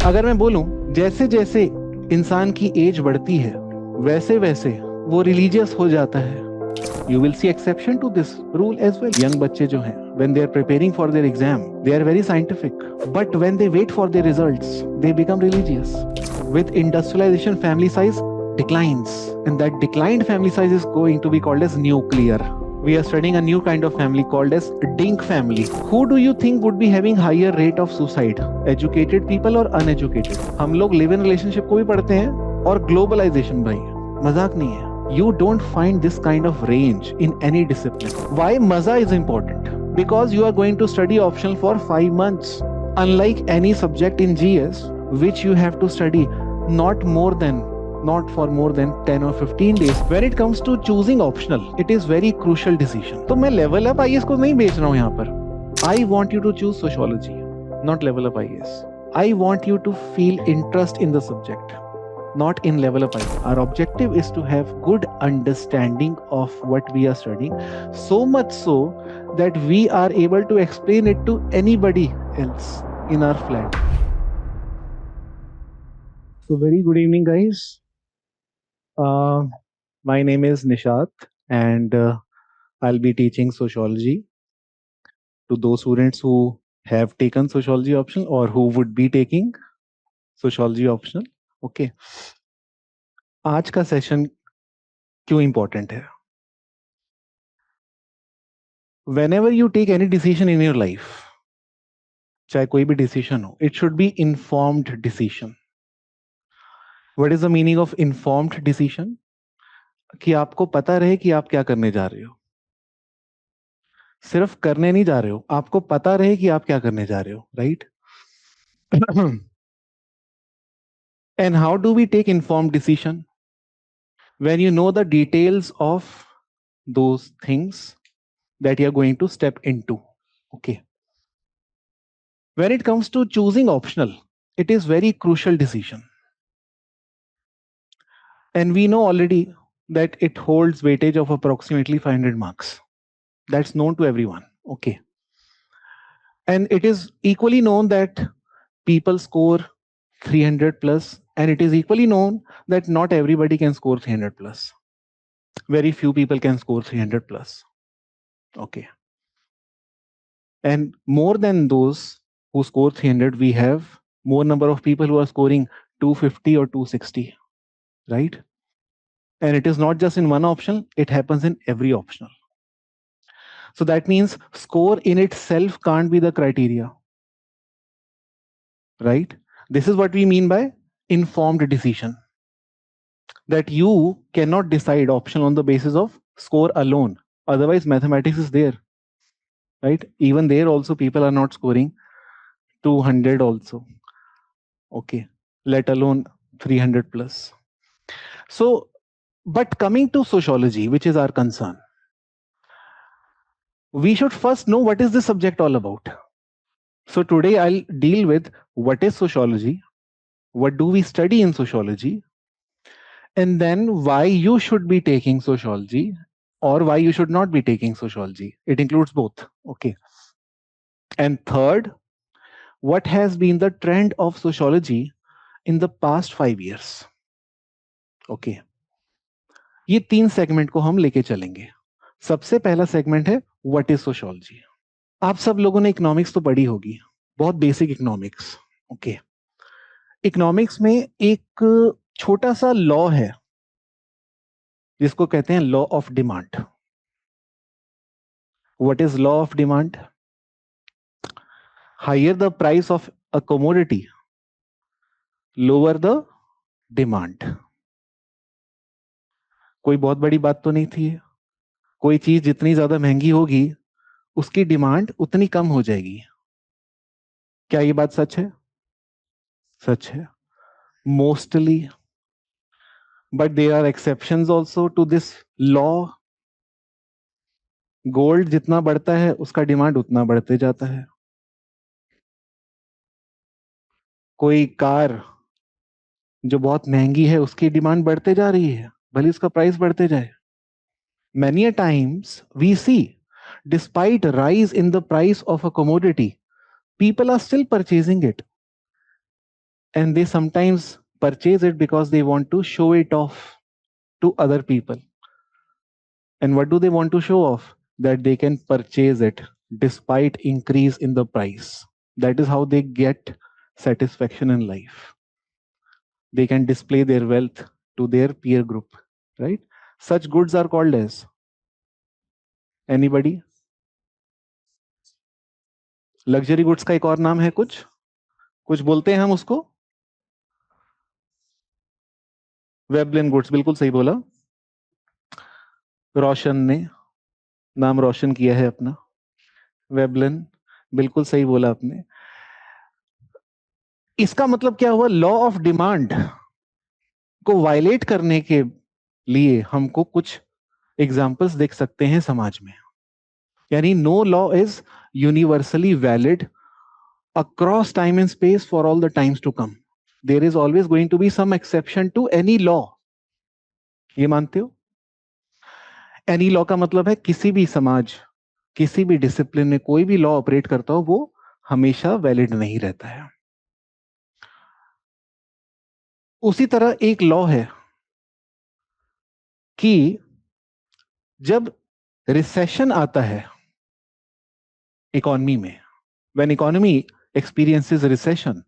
अगर मैं बोलूं जैसे जैसे इंसान की एज बढ़ती है वैसे वैसे वो रिलीजियस हो जाता है. You will see exception to this rule as well. Young बच्चे जो हैं, when they are preparing for their exam, they are very scientific. But when they wait for their results, they become religious. With industrialization, family size declines, and that declined family size is going to be called as nuclear. We are studying a new kind of family called as Dink family. Who do you think would be having higher rate of suicide? Educated people or uneducated? हम लोग live in relationship को भी पढ़ते हैं और globalization भाई मजाक नहीं है. You don't find this kind of range in any discipline. Why maza is important? Because you are going to study optional for 5 months. Unlike any subject in GS, which you have to study not for more than 10 or 15 days. When it comes to choosing optional, it is very crucial decision. तो मैं level up IAS को नहीं बेच रहा हूँ यहाँ पर. I want you to choose sociology, not level up IAS. I want you to feel interest in the subject, not in level up IAS. Our objective is to have good understanding of what we are studying, so much so that we are able to explain it to anybody else in our flat. So very good evening, guys. My name is Nishat, and I'll be teaching sociology to those students who have taken sociology optional or who would be taking sociology optional. Okay. आज का session क्यों important है? Whenever you take any decision in your life, चाहे कोई भी decision हो, it should be informed decision. What is the meaning of informed decision? कि आपको पता रहे कि आप क्या करने जा रहे हो. सिर्फ करने नहीं जा रहे हो, आपको पता रहे कि आप क्या करने जा रहे हो, right? And how do we take informed decision? When you know the details of those things that you are going to step into. Okay. When it comes to choosing optional, it is very crucial decision. And we know already that it holds weightage of approximately 500 marks. That's known to everyone. Okay. And it is equally known that people score 300 plus, and it is equally known that not everybody can score 300 plus. Very few people can score 300 plus. Okay. And more than those who score 300, we have more number of people who are scoring 250 or 260, right? And it is not just in one option, it happens in every optional. So that means score in itself can't be the criteria, right? This is what we mean by informed decision. That you cannot decide option on the basis of score alone. Otherwise, mathematics is there, right? Even there also people are not scoring 200 also. Okay, let alone 300 plus. So, but coming to sociology, which is our concern, we should first know what is this subject all about. So today I'll deal with what is sociology, what do we study in sociology, and then why you should be taking sociology or why you should not be taking sociology. It includes both. Okay. And third, what has been the trend of sociology in the past 5 years. Okay. ये 3 segment को हम लेके चलेंगे. सबसे पहला segment है what is sociology. आप सब लोगों ने इकोनॉमिक्स तो पढ़ी होगी, बहुत बेसिक इकोनॉमिक्स. ओके. इकोनॉमिक्स में एक छोटा सा लॉ है जिसको कहते हैं law of demand. What is law of demand? Higher the price of a commodity, lower the demand. कोई बहुत बड़ी बात तो नहीं थी. कोई चीज जितनी ज्यादा महंगी होगी उसकी डिमांड उतनी कम हो जाएगी. क्या ये बात सच है? सच है mostly, but there are exceptions also to this law. Gold जितना बढ़ता है उसका डिमांड उतना बढ़ते जाता है. कोई कार जो बहुत महंगी है उसकी डिमांड बढ़ते जा रही है भले उसका प्राइस बढ़ते जाए. Many a times we see, despite rise in the price of a commodity, people are still purchasing it. and they sometimes purchase it because they want to show it off to other people. And what do they want to show off? That they can purchase it despite increase in the price. That is how they get satisfaction in life. They can display their wealth to their peer group, right? Such goods are called as, anybody? Luxury goods का एक और नाम है, कुछ कुछ बोलते हैं हम उसको, वेबलिन गुड्स, बिल्कुल सही बोला रोशन ने, नाम रोशन किया है अपना, वेबलिन, बिल्कुल सही बोला आपने। इसका मतलब क्या हुआ? लॉ ऑफ डिमांड को वायलेट करने के लिए हमको कुछ एग्जाम्पल्स देख सकते हैं समाज में। यानी no law is universally valid across time and space for all the times to come. There is always going to be some exception to any law. ये मानते हो? Any law का मतलब है किसी भी समाज, किसी भी डिसिप्लिन में कोई भी लॉ ऑपरेट करता हो वो हमेशा वैलिड नहीं रहता है। उसी तरह एक लॉ है कि जब रिसेशन आता है इकोनॉमी में, when economy experiences recession,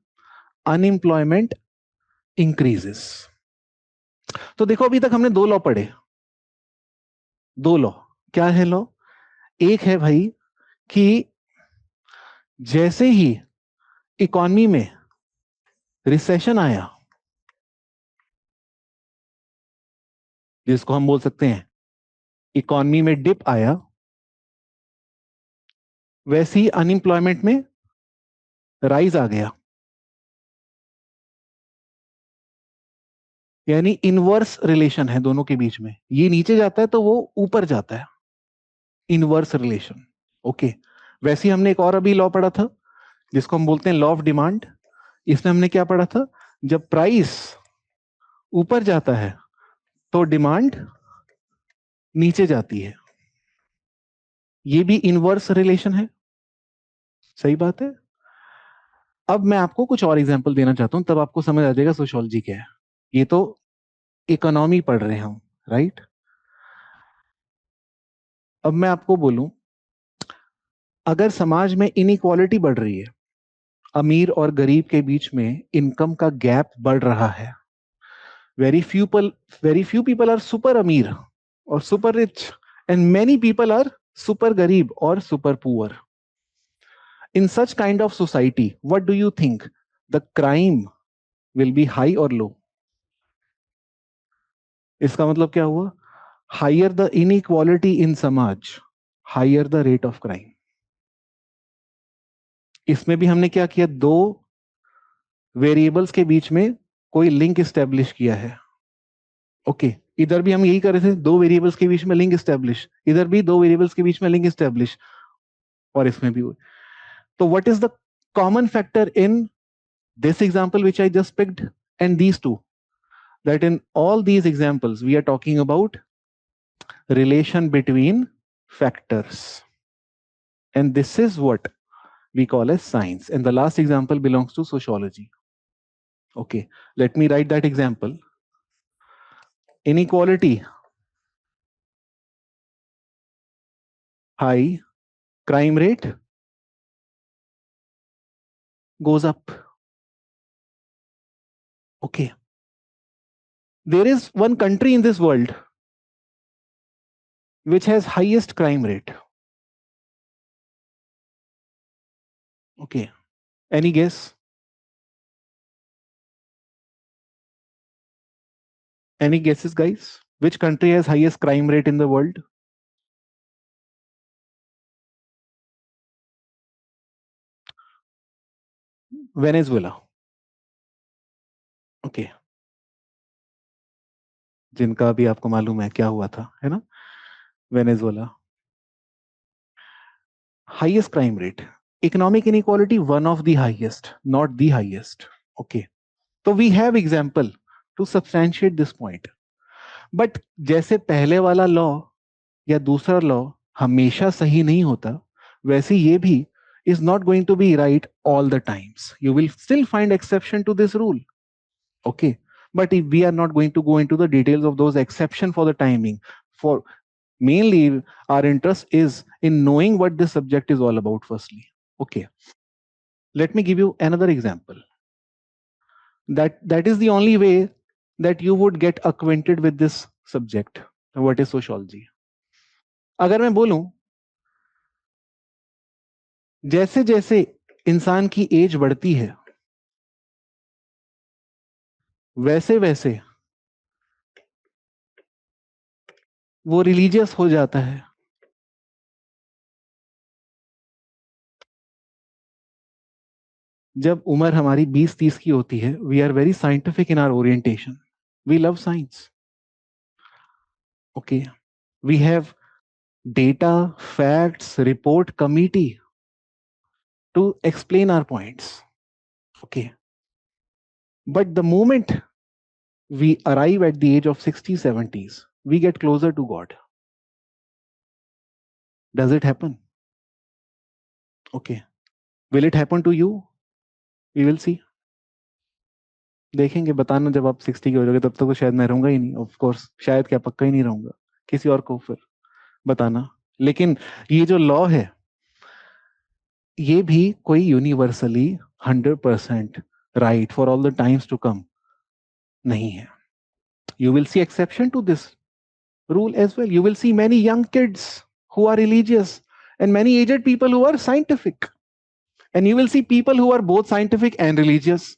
unemployment increases. तो देखो अभी तक हमने दो लॉ पढ़े, दो लॉ। क्या है लॉ? एक है भाई कि जैसे ही इकोनॉमी में रिसेशन आया, जिसको हम बोल सकते हैं इकोनॉमी में डिप आया, वैसे ही अनएम्प्लॉयमेंट में राइज आ गया। यानी इनवर्स रिलेशन है दोनों के बीच में, ये नीचे जाता है तो वो ऊपर जाता है, इनवर्स रिलेशन। ओके, वैसे ही हमने एक और अभी लॉ पढ़ा था जिसको हम बोलते हैं लॉ ऑफ डिमांड। इसमें हमने क्या पढ़ा था? जब प्राइस ऊपर जाता है तो डिमांड नीचे जाती है। ये भी इनवर्स रिलेशन है, सही बात है। अब मैं आपको कुछ और एग्जांपल देना चाहता हूं, तब आपको समझ आ जाएगा सोशियोलॉजी क्या है। ये तो इकोनॉमी पढ़ रहे हैं हम, राइट? अब मैं आपको बोलूं, अगर समाज में इनइक्वालिटी बढ़ रही है, अमीर और गरीब के बीच में इनकम का गैप बढ़ रहा है, very few people are super अमीर और super rich and many people are super गरीब और super poor. In such kind of society, what do you think, the crime will be high और लो? इसका मतलब क्या हुआ? हायर द इनइक्वालिटी इन समाज, higher the rate of crime. इसमें भी हमने क्या किया? दो वेरिएबल्स के बीच में कोई लिंक स्टैब्लिश किया है। ओके, इधर भी हम यही कर रहे थे, दो वेरिएबल्स के बीच में लिंक स्टैब्लिश, इधर भी दो वेरिएबल्स के बीच में लिंक स्टैब्लिश, और इसमें भी। तो what is the common factor in this example which I just picked and these two? That in all these examples we are talking about relation between factors, and this is what we call as science, and the last example belongs to sociology. Okay, let me write that example. Inequality, high, crime rate goes up. Okay, there is one country in this world which has highest crime rate. Okay, any guess? Any guesses, guys? Which country has highest crime rate in the world? Venezuela. Okay, जिनका भी आपको मालूम है क्या हुआ था, है ना? Venezuela, highest crime rate, economic inequality one of the highest, not the highest. Okay, तो we have example to substantiate this point. But जैसे पहले वाला लॉ या दूसरा लॉ हमेशा सही नहीं होता, वैसे ये भी is not going to be right all the times. You will still find exception to this rule. Okay. But if we are not going to go into the details of those exception for the timing, for mainly our interest is in knowing what this subject is all about firstly. Okay. Let me give you another example. That is the only way that you would get acquainted with this subject. What is sociology? अगर मैं बोलूं जैसे जैसे इंसान की as बढ़ती है वैसे वैसे वो रिलीजियस हो जाता है. जब उम्र हमारी 20-30 की होती है, we are very scientific in our orientation. We love science. Okay. We have data, facts, report committee to explain our points. Okay. But the moment we arrive at the age of 60s, 70s, we get closer to God. Does it happen? Okay. Will it happen to you? We will see. देखेंगे. बताना जब आप 60 के हो जाओगे, तब तक तो शायद मैं रहूंगा ही नहीं. ऑफ कोर्स शायद क्या, पक्का ही नहीं रहूंगा. किसी और को फिर बताना. लेकिन ये जो लॉ है ये भी कोई universally 100% right for all the times to come नहीं है. You will see exception to this rule as well. You will see many young kids who are religious and many aged people who are scientific. And you will see people who are both scientific and religious.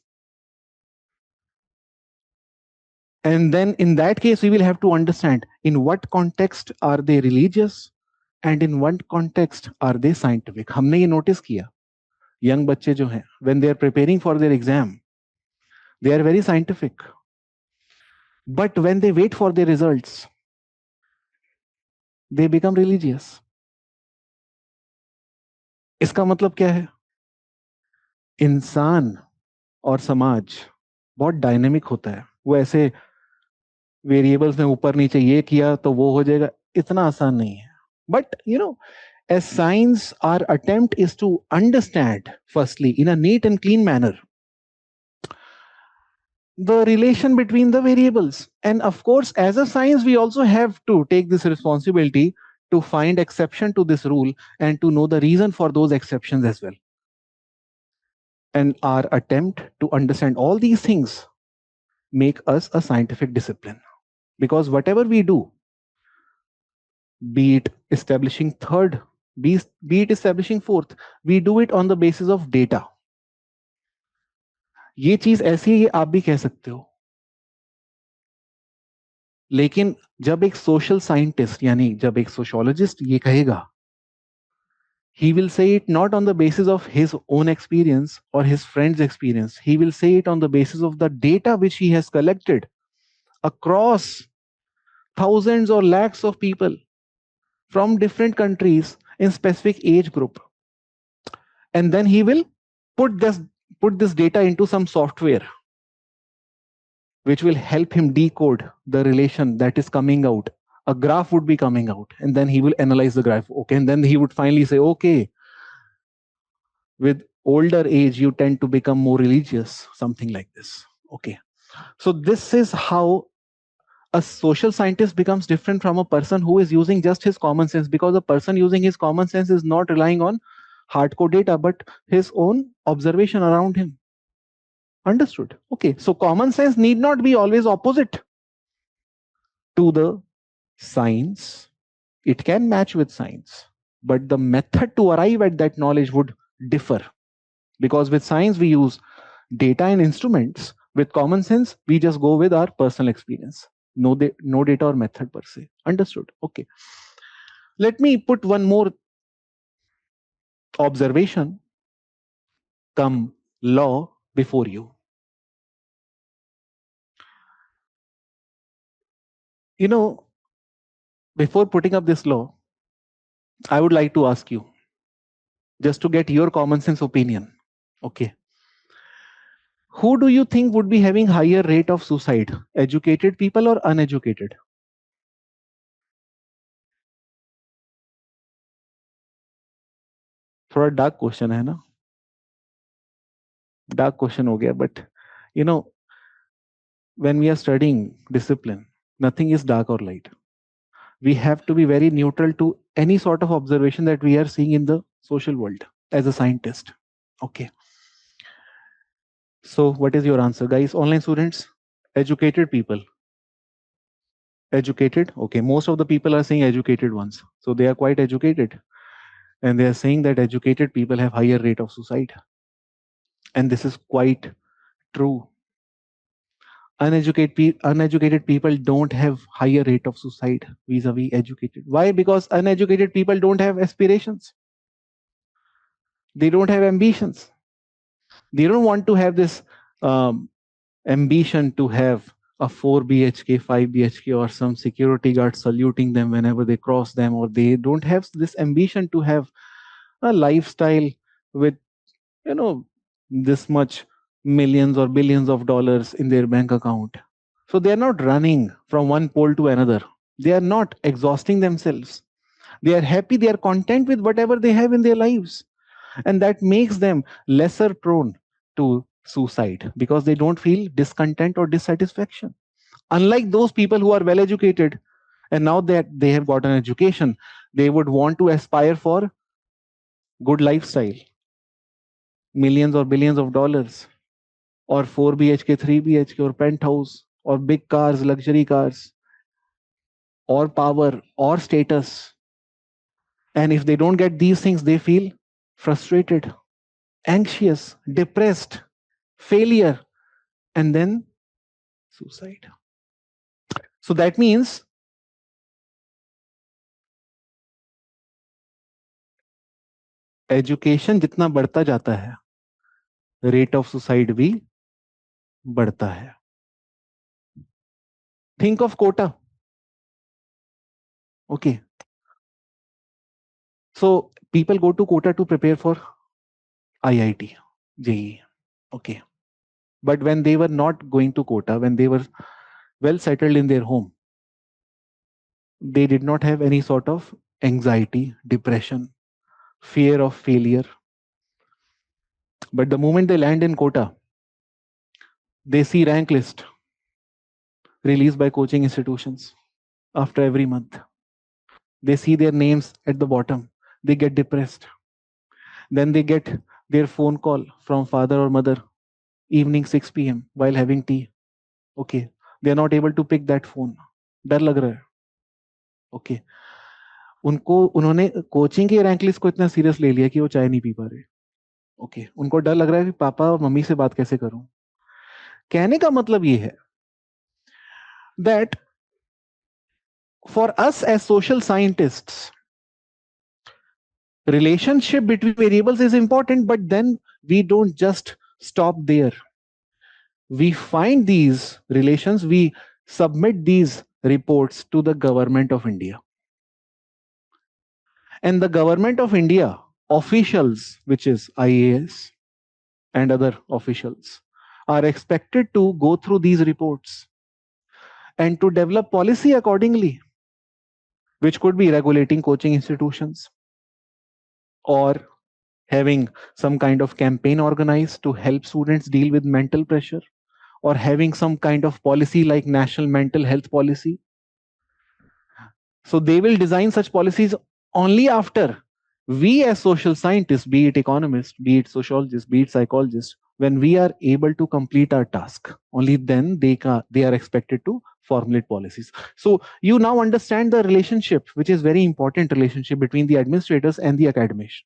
And then in that case, we will have to understand in what context are they religious and in what context are they scientific. हमने ये notice किया. Young बच्चे जो हैं, when they are preparing for their exam, they are very scientific. But when they wait for their results, they become religious. इसका मतलब क्या है? इंसान और समाज बहुत डायनेमिक होता है. वो ऐसे वेरिएबल्स में ऊपर नीचे ये किया तो वो हो जाएगा, इतना आसान नहीं है. But you know, as science, our attempt is to understand firstly in a neat and clean manner the relation between the variables. And of course, as a science, we also have to take this responsibility to find exception to this rule and to know the reason for those exceptions as well. And our attempt to understand all these things make us a scientific discipline. Because whatever we do, be it establishing third, be it establishing fourth, we do it on the basis of data. ये चीज ऐसी है, ये आप भी कह सकते हो. लेकिन जब एक सोशल साइंटिस्ट यानी जब एक सोशियोलॉजिस्ट ये कहेगा, he will say it not on the basis of his own experience or his friend's experience. He will say it on the basis of the data which he has collected across thousands or lakhs of people from different countries in specific age group. And then he will put this data into some software which will help him decode the relation that is coming out. A graph would be coming out, and then he will analyze the graph. Okay, and then he would finally say, okay, with older age, you tend to become more religious, something like this. Okay, so this is how a social scientist becomes different from a person who is using just his common sense, because a person using his common sense is not relying on hardcore data, but his own observation around him. Understood? Okay, so common sense need not be always opposite to the science. It can match with science, but the method to arrive at that knowledge would differ. Because with science, we use data and instruments. With common sense, we just go with our personal experience. No data or method per se. Understood? Okay. Let me put one more observation, come law, before you. You know, before putting up this law, I would like to ask you, just to get your common sense opinion. Okay. Who do you think would be having higher rate of suicide? Educated people or uneducated? थोड़ा dark question है ना, dark question हो गया, but you know when we are studying discipline, nothing is dark or light. We have to be very neutral to any sort of observation that we are seeing in the social world as a scientist. Okay. So, what is your answer, guys? Online students, educated people. Educated. Okay. Most of the people are saying educated ones. So, they are quite educated. And they are saying that educated people have higher rate of suicide. And this is quite true. Uneducated people don't have higher rate of suicide vis-a-vis educated. Why? Because uneducated people don't have aspirations. They don't have ambitions. They don't want to have this um, ambition to have a 4 bhk 5 bhk or some security guard saluting them whenever they cross them, or they don't have this ambition to have a lifestyle with, you know, this much millions or billions of dollars in their bank account. So they are not running from one pole to another. They are not exhausting themselves. They are happy, they are content with whatever they have in their lives. And that makes them lesser prone to suicide because they don't feel discontent or dissatisfaction. Unlike those people who are well educated, and now that they have got an education, they would want to aspire for good lifestyle, millions or billions of dollars, or 4 bhk 3 bhk or penthouse, or big cars, luxury cars, or power or status. And if they don't get these things, they feel frustrated, anxious, depressed, failure, and then suicide. So that means education जितना बढ़ता जाता है, rate of suicide भी बढ़ता है. Think of Kota. Okay, so people go to Kota to prepare for IIT, JEE. Okay, but when they were not going to Kota, when they were well settled in their home, they did not have any sort of anxiety, depression, fear of failure. But the moment they land in Kota, they see rank list released by coaching institutions after every month. They see their names at the bottom. They get depressed. Then they get their phone call from father or mother evening 6 p.m. while having tea. Okay, they are not able to pick that phone. डर लग रहा है. Okay, उनको उन्होंने coaching की rank list को इतना serious ले लिया कि वो चाय नहीं पी पा रहे. ओके, उनको डर लग रहा है कि पापा और मम्मी से बात कैसे करूं. कहने का मतलब ये है that for us as social scientists, relationship between variables is important, but then we don't just stop there. We find these relations, we submit these reports to the government of India. And the government of India officials, which is IAS and other officials, are expected to go through these reports and to develop policy accordingly, which could be regulating coaching institutions or having some kind of campaign organized to help students deal with mental pressure, or having some kind of policy like national mental health policy. So they will design such policies only after we as social scientists, be it economists, be it sociologists, be it psychologists, when we are able to complete our task, only then they are expected to formulate policies. So you now understand the relationship, which is very important relationship between the administrators and the academician,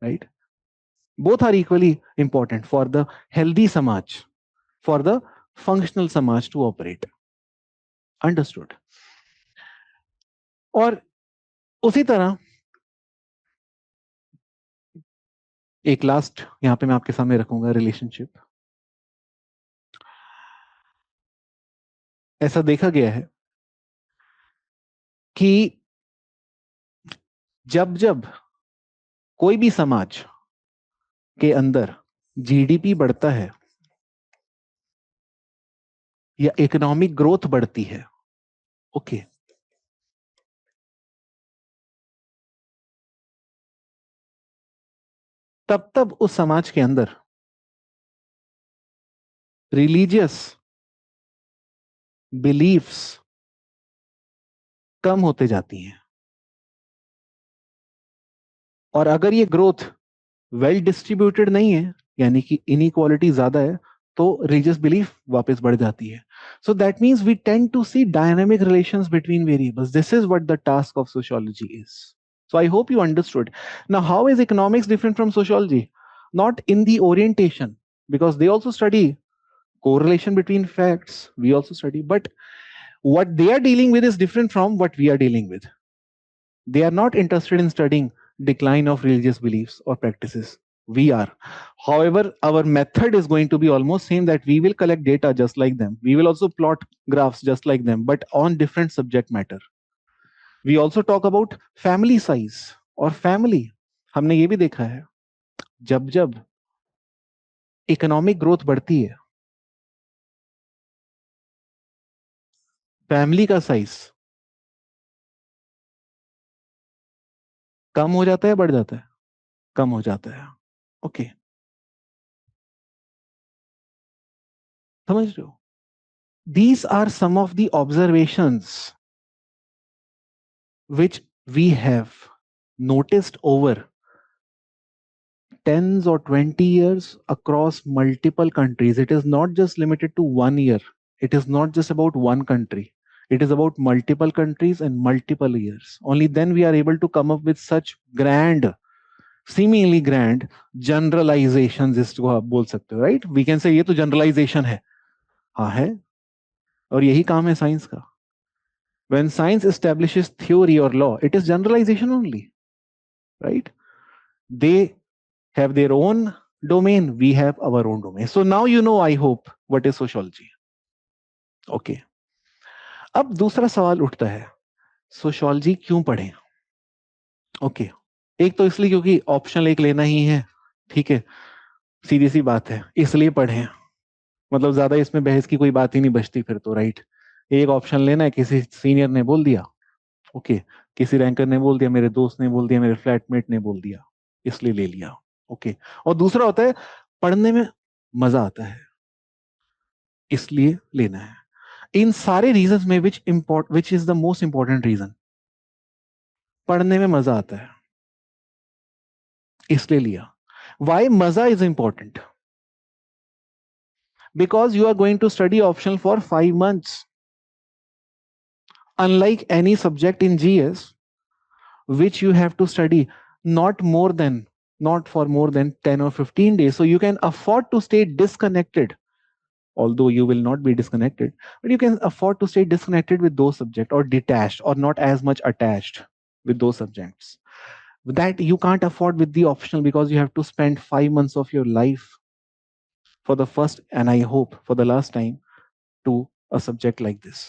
right? Both are equally important for the healthy samaj, for the functional samaj to operate. Understood? और उसी तरह एक last यहां पे मैं आपके सामने रखूंगा रिलेशनशिप. ऐसा देखा गया है कि जब जब कोई भी समाज के अंदर GDP बढ़ता है या इकोनॉमिक ग्रोथ बढ़ती है, ओके, तब तब उस समाज के अंदर रिलीजियस बिलीफ्स कम होते जाती हैं। और अगर ये ग्रोथ वेल डिस्ट्रीब्यूटेड नहीं है, यानी कि इनइक्वालिटी ज्यादा है, तो रिलीजियस बिलीफ वापस बढ़ जाती है। So that means we tend to see dynamic relations between variables. This is what the task of sociology is. So I hope you understood. Now, how is economics different from sociology? Not in the orientation, because they also study correlation between facts. We also study, but what they are dealing with is different from what we are dealing with. They are not interested in studying decline of religious beliefs or practices. We are. However, our method is going to be almost same, that we will collect data just like them. We will also plot graphs just like them, but on different subject matter. We also talk about family size और family. हमने ये भी देखा है, जब जब economic growth बढ़ती है, फैमिली का साइज कम हो जाता है, बढ़ जाता है, कम हो जाता है. ओके, समझ रहे हो? These are some of the observations which we have noticed over tens or 20 years across multiple countries. It is not just limited to 1 year. It is not just about one country. It is about multiple countries and multiple years. Only then we are able to come up with such grand, seemingly grand generalizations, इसको आप बोल सकते हो, right? We can say ये तो generalization है. हाँ है, और यही काम है साइंस का. When science establishes theory or law, it is generalization only, right? They have their own domain, we have our own domain. So now you know, I hope, what is sociology. Okay. अब दूसरा सवाल उठता है, sociology क्यों पढ़ें? Okay, एक तो इसलिए क्योंकि ऑप्शनल एक लेना ही है, ठीक है, सीधी सी बात है, इसलिए पढ़ें. मतलब ज्यादा इसमें बहस की कोई बात ही नहीं बचती फिर तो, राइट? एक ऑप्शन लेना है, किसी सीनियर ने बोल दिया, ओके, किसी रैंकर ने बोल दिया, मेरे दोस्त ने बोल दिया, मेरे फ्लैटमेट ने बोल दिया, इसलिए ले लिया. ओके. और दूसरा होता है, पढ़ने में मजा आता है, इसलिए लेना है. इन सारे रीजंस में which is the most important reason? पढ़ने में मजा आता है, इसलिए लिया. वाई मजा is important? Because you are going to study optional for 5 months. Unlike any subject in GS, which you have to study not more than not for more than 10 or 15 days, so you can afford to stay disconnected, although you will not be disconnected, but you can afford to stay disconnected with those subjects, or detached, or not as much attached with those subjects, that you can't afford with the optional, because you have to spend 5 months of your life for the first, and I hope for the last time, to a subject like this.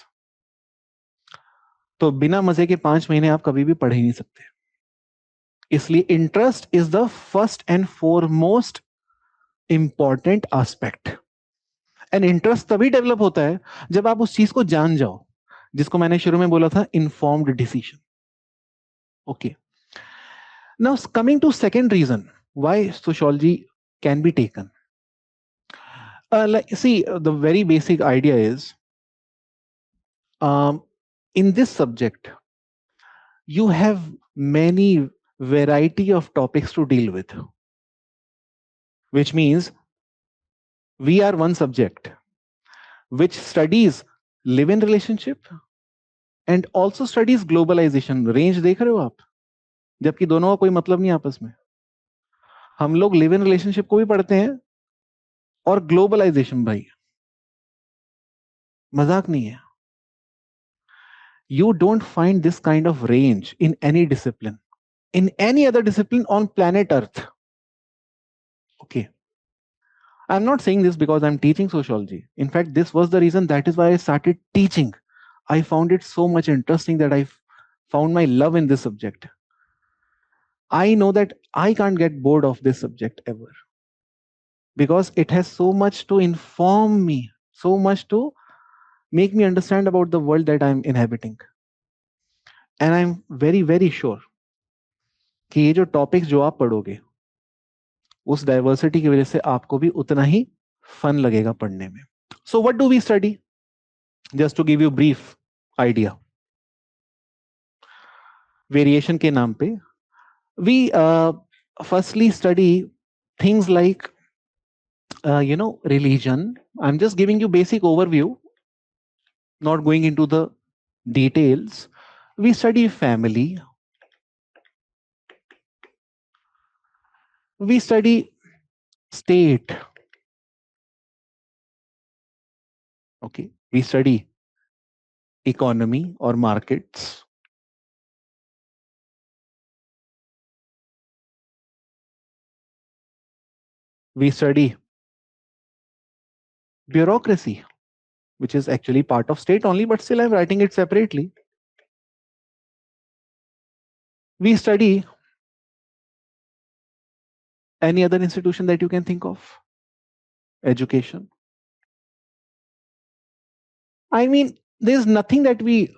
तो बिना मजे के 5 महीने आप कभी भी पढ़ ही नहीं सकते. इसलिए interest is the first and foremost important aspect. And interest तभी डेवलप होता है जब आप उस चीज को जान जाओ, जिसको मैंने शुरू में बोला था, informed decision. Okay. Now coming to second reason why sociology can be taken. See, the very basic idea is, in this subject you have many variety of topics to deal with, which means we are one subject which studies live-in relationship and also studies globalization. Range देख रहे हो आप? जबकि दोनों का कोई मतलब नहीं आपस में. हम लोग लिव इन रिलेशनशिप को भी पढ़ते हैं और ग्लोबलाइजेशन. भाई मजाक नहीं है. You don't find this kind of range in any discipline, in any other discipline on planet Earth. Okay. I'm not saying this because I'm teaching sociology. In fact, this was the reason, that is why I started teaching. I found it so much interesting that I found my love in this subject. I know that I can't get bored of this subject ever, because it has so much to inform me, so much to make me understand about the world that I'm inhabiting. And I'm very, very sure कि ये जो topics जो आप पढ़ोगे, उस diversity की वजह से आपको भी उतना ही फन लगेगा पढ़ने में. So what do we study? Just to give you brief idea. Variation के नाम पे we firstly study things like religion. I'm just giving you basic overview, not going into the details. We study family, we study state, okay, we study economy or markets, we study bureaucracy, which is actually part of state only, but still I'm writing it separately. We study any other institution that you can think of. Education. I mean, there's nothing that we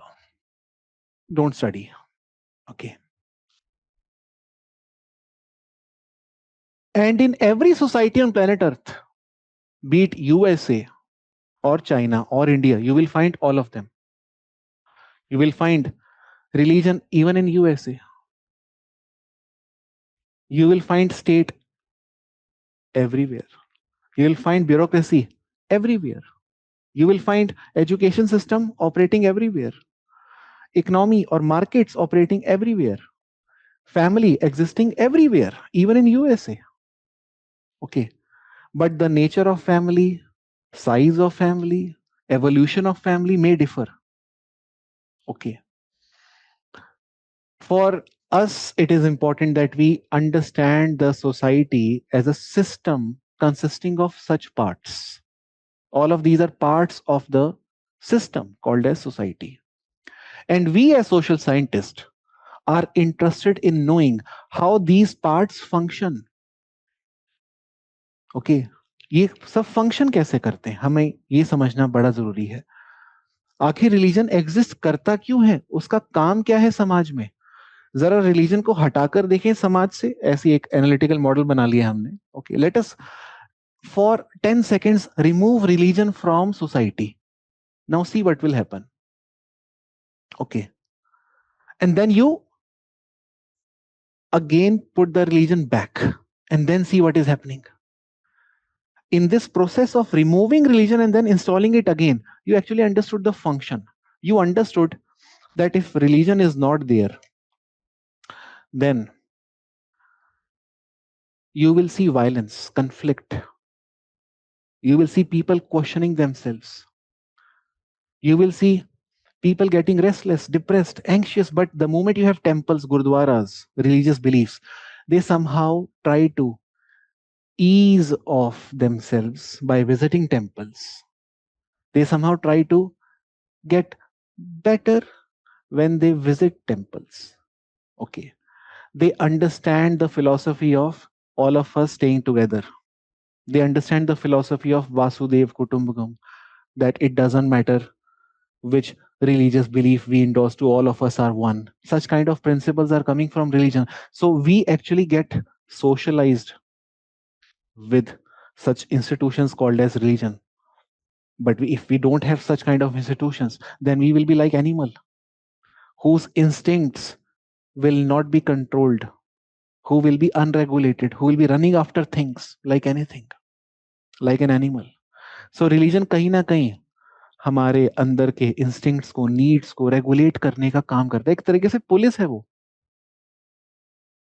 don't study. Okay. And in every society on planet Earth, be it USA or China or India, you will find all of them. You will find religion even in USA. You will find state everywhere. You will find bureaucracy everywhere. You will find education system operating everywhere. Economy or markets operating everywhere. Family existing everywhere, even in USA. Okay. But the nature of family, size of family, evolution of family may differ. Okay. For us, it is important that we understand the society as a system consisting of such parts. All of these are parts of the system called as society. And we, as social scientists, are interested in knowing how these parts function. Okay. ये सब function कैसे करते हैं, हमें ये समझना बड़ा जरूरी है. आखिर रिलीजन एग्जिस्ट करता क्यों है, उसका काम क्या है समाज में. जरा रिलीजन को हटाकर देखें समाज से. ऐसी एक एनालिटिकल मॉडल बना लिया हमने. Okay, let us for 10 seconds remove religion from society. Now see what will happen. Okay. And then you again put the religion back and then see what is happening. In this process of removing religion and then installing it again, you actually understood the function. You understood that if religion is not there, then you will see violence, conflict. You will see people questioning themselves. You will see people getting restless, depressed, anxious. But the moment you have temples, gurdwaras, religious beliefs, they somehow try to ease off themselves by visiting temples. They somehow try to get better when they visit temples. Okay. They understand the philosophy of all of us staying together. They understand the philosophy of Vasudev Kutumbakam, that it doesn't matter which religious belief we endorse to, all of us are one. Such kind of principles are coming from religion. So we actually get socialized with such institutions called as religion. But if we don't have such kind of institutions, then we will be like animal whose instincts will not be controlled, who will be unregulated, who will be running after things like anything, like an animal. So religion कहीं ना कहीं हमारे अंदर के instincts को, needs को regulate करने का काम करता है. एक तरीके से पुलिस है वो.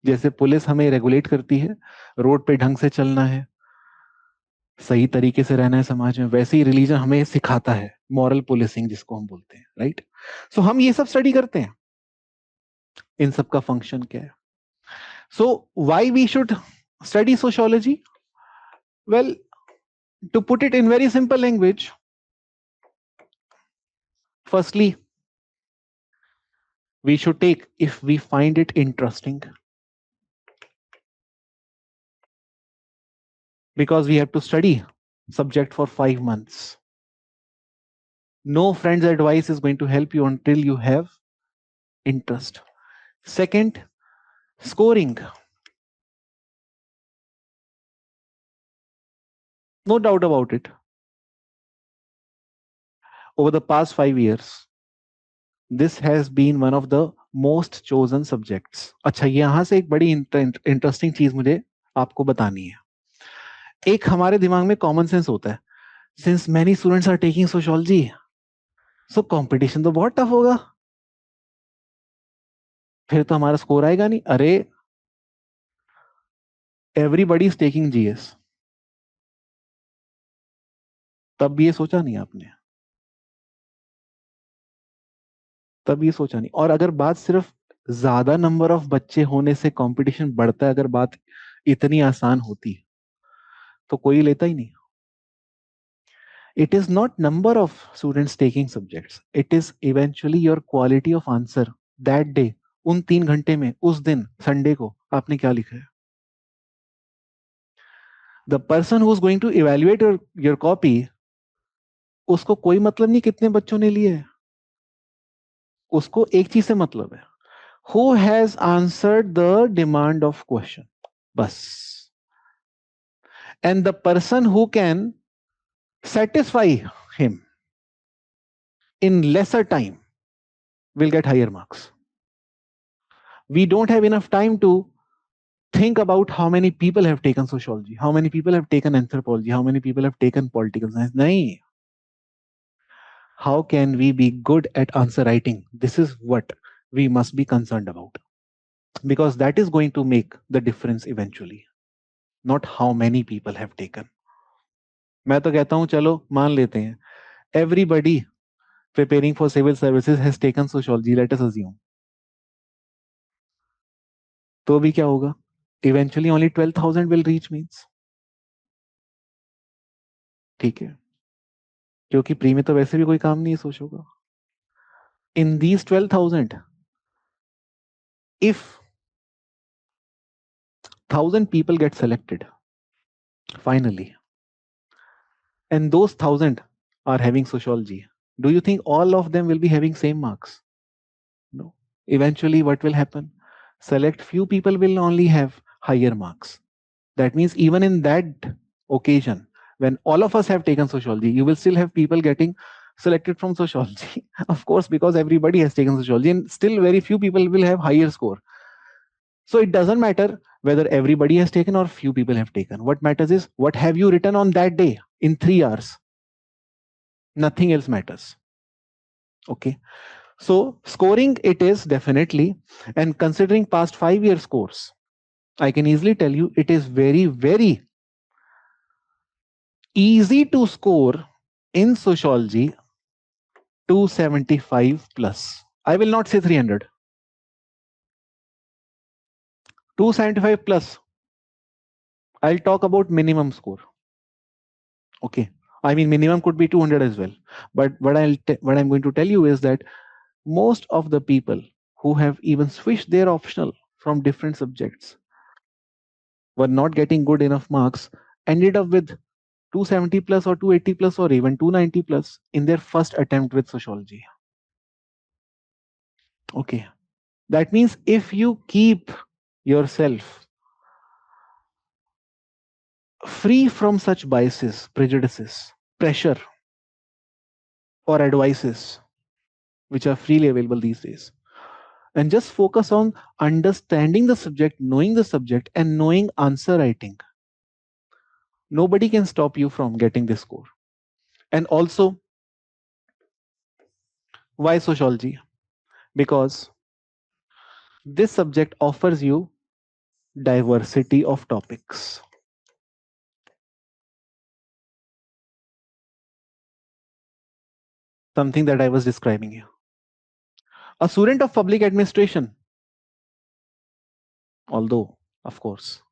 जैसे पुलिस हमें रेगुलेट करती है, रोड पे ढंग से चलना है, सही तरीके से रहना है समाज में, वैसे ही रिलीजन हमें सिखाता है, मॉरल पुलिसिंग जिसको हम बोलते हैं. राइट. सो हम ये सब स्टडी करते हैं. इन सब का फंक्शन क्या है. So why we should study sociology? Well, to put it in very simple language, firstly, we should take if we find it interesting, because we have to study subject for 5 months. No friend's advice is going to help you until you have interest. Second, scoring. No doubt about it. Over the past 5 years, this has been one of the most chosen subjects. अच्छा, यहां से एक बड़ी interesting चीज मुझे आपको बतानी है. एक हमारे दिमाग में कॉमन सेंस होता है, since many students are taking sociology, so competition तो बहुत टफ होगा, फिर तो हमारा स्कोर आएगा नहीं. अरे, एवरीबडी इज टेकिंग जीएस. तब भी ये सोचा नहीं आपने, तब ये सोचा नहीं. और अगर बात सिर्फ ज्यादा नंबर ऑफ बच्चे होने से कंपटीशन बढ़ता है, अगर बात इतनी आसान होती तो कोई लेता ही नहीं. It is not number of students taking subjects. It is eventually your quality of answer that day. उन 3 घंटे में, उस दिन संडे को आपने क्या लिखा है. The person who is going to evaluate your copy, उसको कोई मतलब नहीं कितने बच्चों ने लिए है. उसको एक चीज से मतलब है, who has answered the demand of question. बस. And the person who can satisfy him in lesser time will get higher marks. We don't have enough time to think about how many people have taken sociology, how many people have taken anthropology, how many people have taken political science. Nahi. How can we be good at answer writing? This is what we must be concerned about, because that is going to make the difference eventually, not how many people have taken. मैं तो कहता हूं चलो मान लेते हैं everybody preparing for civil services has taken sociology, let us assume. तो भी क्या होगा? Eventually only 12,000 will reach means. ठीक है, क्योंकि प्री में तो वैसे भी कोई काम नहीं है सोचोगा. In these 12,000, if 1,000 people get selected finally, and those 1,000 are having sociology, do you think all of them will be having same marks? No. Eventually, what will happen? Select few people will only have higher marks. That means even in that occasion, when all of us have taken sociology, you will still have people getting selected from sociology. Of course, because everybody has taken sociology, and still very few people will have higher score. So it doesn't matter whether everybody has taken or few people have taken. What matters is what have you written on that day in 3 hours. Nothing else matters. Okay. So scoring it is definitely, and considering past 5 year scores, I can easily tell you it is very, very easy to score in sociology 275 plus. I will not say 300. 275 plus. I'll talk about minimum score. Okay. I mean, minimum could be 200 as well. But what I'm going to tell you is that most of the people who have even switched their optional from different subjects were not getting good enough marks, ended up with 270 plus or 280 plus or even 290 plus in their first attempt with sociology. Okay. That means if you keep yourself free from such biases, prejudices, pressure, or advices which are freely available these days, and just focus on understanding the subject, knowing the subject, and knowing answer writing, nobody can stop you from getting this score. And also, why sociology? Because this subject offers you diversity of topics. Something that I was describing here. A student of public administration, although, of course,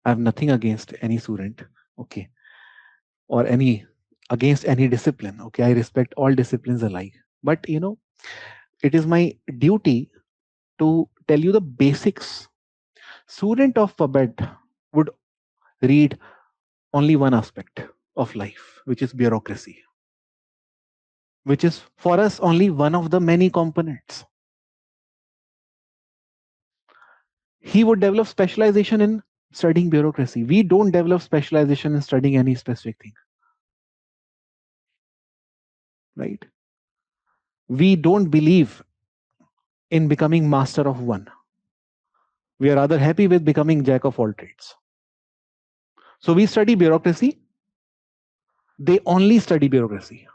I have nothing against any student, okay, or any against any discipline, okay, I respect all disciplines alike. But it is my duty to tell you the basics. Student of PubEd would read only one aspect of life, which is bureaucracy, which is for us only one of the many components. He would develop specialization in studying bureaucracy. We don't develop specialization in studying any specific thing, right? We don't believe in becoming master of one. We are rather happy with becoming jack of all trades. So we study bureaucracy. They only study bureaucracy.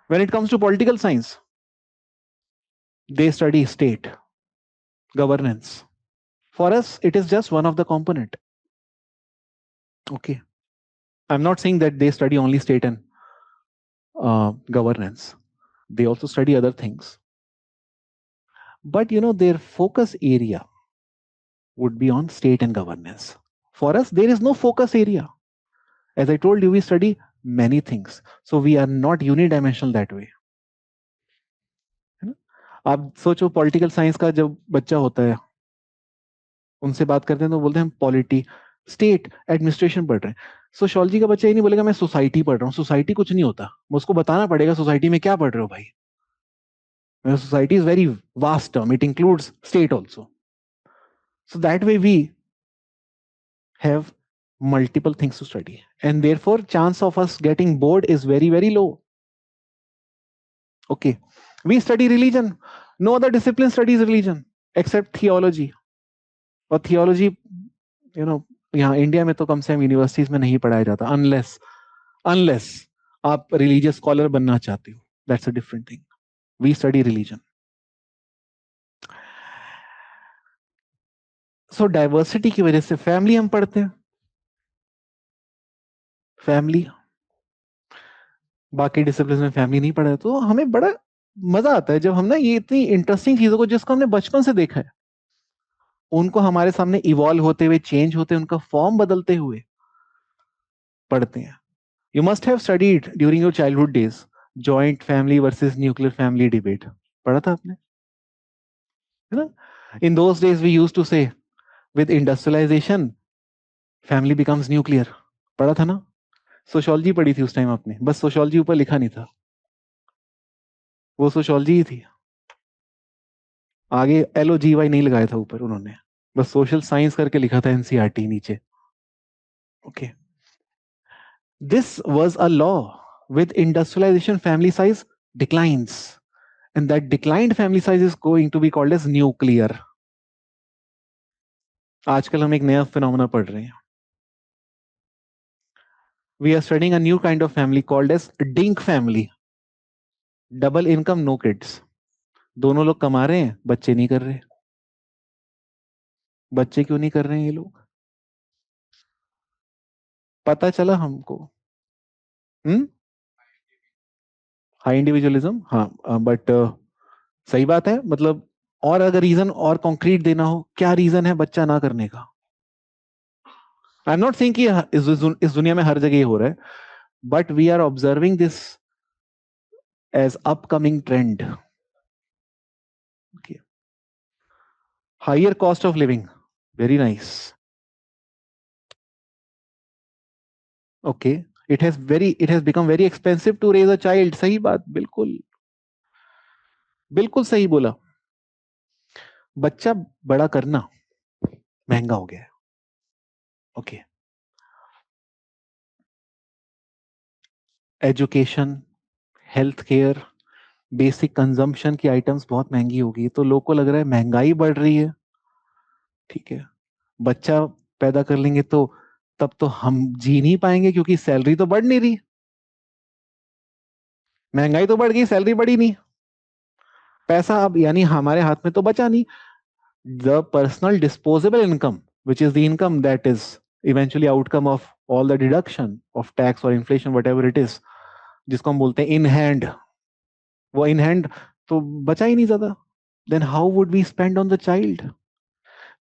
When it comes to political science, they study state, governance. For us, it is just one of the component. Okay. I'm not saying that they study only state and governance. They also study other things. But their focus area would be on state and governance. For us, there is no focus area. As I told you, we study many things. So we are not unidimensional that way. आप सोचो political science का जब बच्चा होता है, उनसे बात करते हैं तो बोलते हैं हम पॉलिटी, स्टेट, एडमिनिस्ट्रेशन पढ़ रहे हैं. सोशियोलॉजी का बच्चा ही नहीं बोलेगा मैं सोसाइटी पढ़ रहा हूँ. सोसाइटी कुछ नहीं होता. मैं उसको बताना पड़ेगा सोसाइटी में क्या पढ़ रहे हो भाई. Society is very vast term. It includes state also. So that way we have multiple things to study. And therefore, chance of us getting bored is very, very low. Okay. We study religion. No other discipline studies religion except theology. और theology, यहाँ India में तो कम से कम universities में नहीं पढ़ाया जाता unless आप religious scholar बनना चाहते हो. That's a different thing. We study religion. So diversity की वजह से फैमिली हम पढ़ते हैं. फैमिली, बाकी डिसिप्लिन में फैमिली नहीं पढ़ा. तो हमें बड़ा मजा आता है जब हम ना ये इतनी इंटरेस्टिंग चीजों को जिसको हमने बचपन से देखा है उनको हमारे सामने इवॉल्व होते हुए, चेंज होते, उनका फॉर्म बदलते हुए पढ़ते हैं. You must have studied during your childhood days joint family versus nuclear family debate. पढ़ा था आपने, है ना? In those days we used to say with industrialization family becomes nuclear. पढ़ा था ना? सोशियोलॉजी पढ़ी थी उस टाइम आपने, बस सोशियोलॉजी ऊपर लिखा नहीं था, वो सोशियोलॉजी ही थी. आगे LOGY नहीं लगाया था ऊपर उन्होंने, बस सोशल साइंस करके लिखा था NCERT नीचे. Okay. This was a law. with industrialization family size declines and that declined family size is going to be called as nuclear. आजकल हम एक नया फिनोमेना पढ़ रहे हैं. We are studying a new kind of family called as DINK family. Double income, no kids. दोनों लोग कमा रहे हैं, बच्चे नहीं कर रहे. बच्चे क्यों नहीं कर रहे हैं ये लोग? पता चला हमको. High individualism. हाँ, बट सही बात है. मतलब और अगर रीजन और कॉन्क्रीट देना हो, क्या रीजन है बच्चा ना करने का? आई एम नॉट सेइंग कि इस दुनिया में हर जगह हो रहा है, but we are observing this as upcoming trend. Higher cost of living, very nice. Okay. It has become very expensive to raise a child. सही बात, बिल्कुल बिल्कुल सही बोला. बच्चा बड़ा करना महंगा हो गया है. Okay. Education, health care, basic consumption की आइटम्स बहुत महंगी होगी. तो लोग को लग रहा है महंगाई बढ़ रही है. ठीक है, बच्चा पैदा कर लेंगे तो तब तो हम जी नहीं पाएंगे क्योंकि सैलरी तो बढ़ नहीं रही. महंगाई तो बढ़ गई, सैलरी बढ़ी नहीं. पैसा अब यानी हमारे हाथ में तो बचा नहीं. The personal disposable income which is the income that is eventually outcome of all the deduction of tax और inflation whatever it is, जिसको हम बोलते हैं इन हैंड, वो इन हैंड तो बचा ही नहीं ज्यादा. Then how would we spend on the child?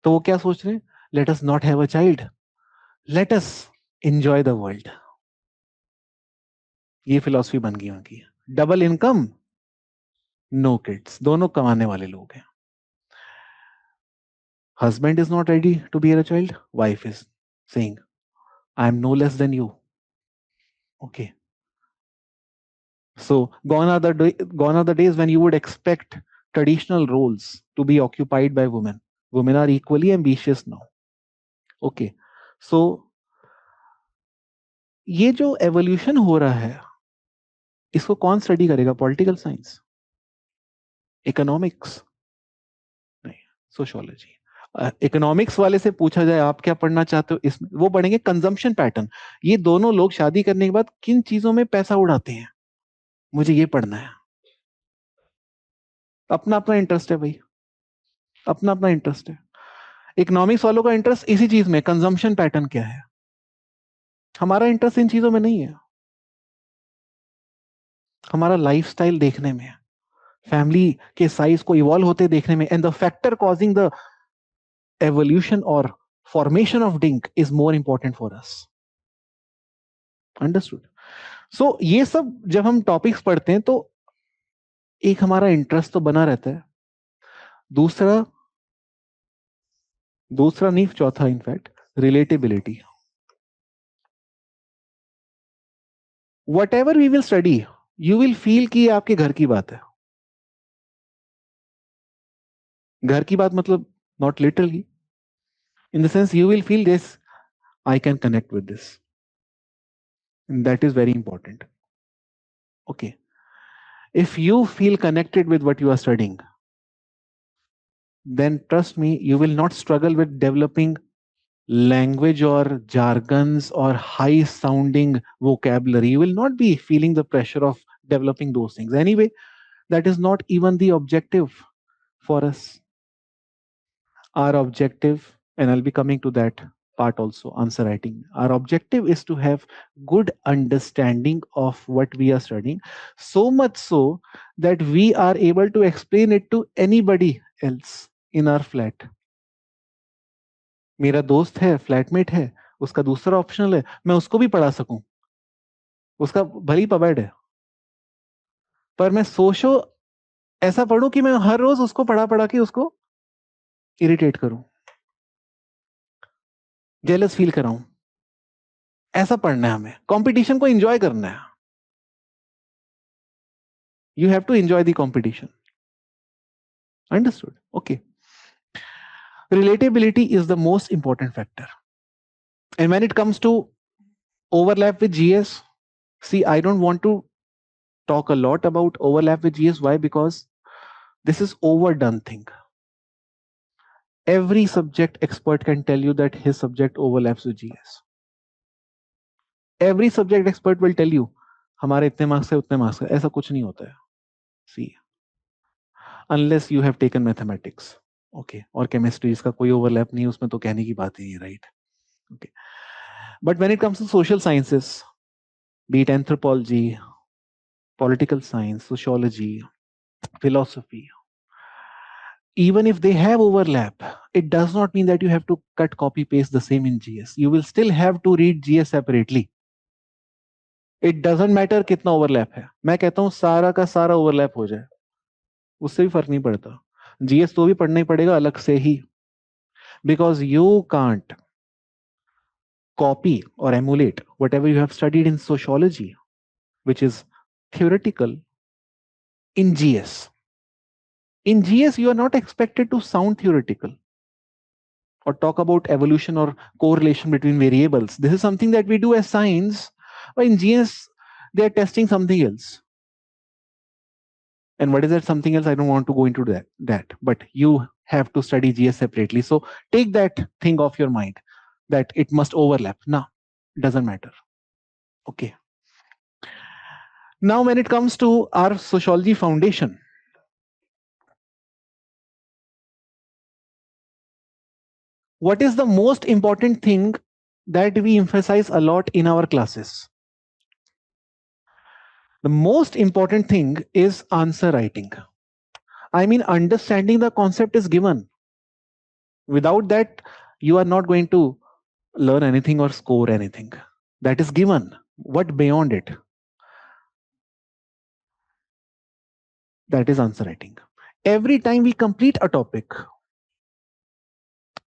तो वो क्या सोच रहे हैं? Let us not have a child, let us enjoy the world. ये फिलॉसफी बन गई उनकी. Double income, no kids. दोनों कमाने वाले लोग हैं. Husband is not ready to bear a child. Wife is saying, I am no less than you. Okay. So gone are the days when you would expect traditional roles to be occupied by women. Women are equally ambitious now. Okay, so ये जो evolution हो रहा है इसको कौन study करेगा? Political science, economics नहीं, sociology. Economics वाले से पूछा जाए आप क्या पढ़ना चाहते हो, इसमें वो पढ़ेंगे कंजम्पशन पैटर्न। ये दोनों लोग शादी करने के बाद किन चीजों में पैसा उड़ाते हैं, मुझे ये पढ़ना है। अपना अपना इंटरेस्ट है भाई, अपना अपना इंटरेस्ट है। इकोनॉमिक्स वालों का इंटरेस्ट इसी चीज में, कंजम्पशन पैटर्न क्या है। हमारा इंटरेस्ट इन चीजों में नहीं है, हमारा लाइफस्टाइल देखने में, फैमिली के साइज को इवॉल्व होते देखने में, and the factor causing the evolution और formation of DINK is more important for us. Understood? So ये सब जब हम टॉपिक्स पढ़ते हैं तो एक हमारा इंटरेस्ट तो बना रहता है, दूसरा दूसरा नहीं, चौथा in fact relatability. Whatever we will study, you will feel कि ये आपके घर की बात है। घर की बात मतलब not literally, in the sense you will feel this, I can connect with this, that is very important. Okay, if you feel connected with what you are studying, then trust me, you will not struggle with developing language or jargons or high sounding vocabulary. You will not be feeling the pressure of developing those things. Anyway, that is not even the objective for us. Our objective, and I'll be coming to that part also, answer writing. Our objective is to have good understanding of what we are studying, so much so that we are able to explain it to anybody else in our flat. मेरा दोस्त है, flatmate है, उसका दूसरा optional है, मैं उसको भी पढ़ा सकूं, उसका भली पबैड है, पर मैं सोचो ऐसा पढ़ूं कि मैं हर रोज उसको पढ़ा पढ़ा के उसको इरिटेट करूं, जेलस फील कराऊं। ऐसा पढ़ना है हमें, कंपटीशन को एंजॉय करना है। You have to enjoy the competition. Understood? Okay. Relatability is the most important factor. And when it comes to overlap with GS, see, I don't want to talk a lot about overlap with GS. Why? Because this is overdone thing. Every subject expert can tell you that his subject overlaps with GS. Every subject expert will tell you, हमारे इतने marks है उतने marks है, ऐसा कुछ नहीं होता है। See, unless you have taken mathematics, okay, और chemistry, इसका कोई overlap नहीं, उसमें तो कहने की बात ही नहीं, right? Okay. But when it comes to social sciences, be it anthropology, political science, sociology, philosophy, even if they have overlap, it does not mean that you have to cut, copy, paste the same in GS. You will still have to read GS separately. It doesn't matter कितना overlap है, मैं कहता हूं सारा का सारा overlap हो जाए, उससे भी फर्क नहीं पड़ता। GS तो भी पढ़ना ही पड़ेगा अलग से ही, because you can't copy or emulate whatever you have studied in sociology, which is theoretical, in GS. In GS, you are not expected to sound theoretical or talk about evolution or correlation between variables. This is something that we do as science, but in GS, they are testing something else. And what is that something else? I don't want to go into that. But you have to study GS separately. So take that thing off your mind that it must overlap. No, it doesn't matter. Okay. Now, when it comes to our sociology foundation, what is the most important thing that we emphasize a lot in our classes? The most important thing is answer writing. I mean, understanding the concept is given. Without that, you are not going to learn anything or score anything. That is given. What beyond it? That is answer writing. Every time we complete a topic,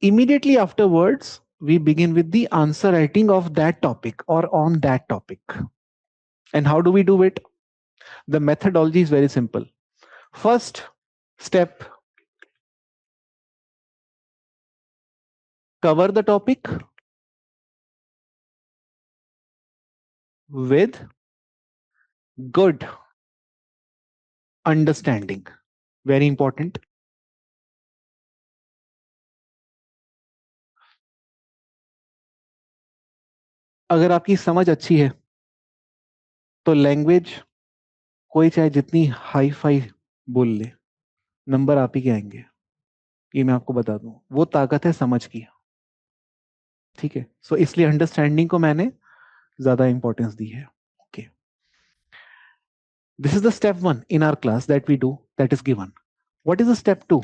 immediately afterwards, we begin with the answer writing of that topic or on that topic. And how do we do it? The methodology is very simple. First step, cover the topic with good understanding. Very important. अगर आपकी समझ अच्छी है तो language कोई चाहे जितनी hi fi बोल ले, नंबर आप ही के आएंगे। ये मैं आपको बता दूं, वो ताकत है समझ की। ठीक है, सो इसलिए अंडरस्टैंडिंग को मैंने ज्यादा इंपॉर्टेंस दी है। Okay, this is the step 1 in our class that we do, that is given. What is the step 2?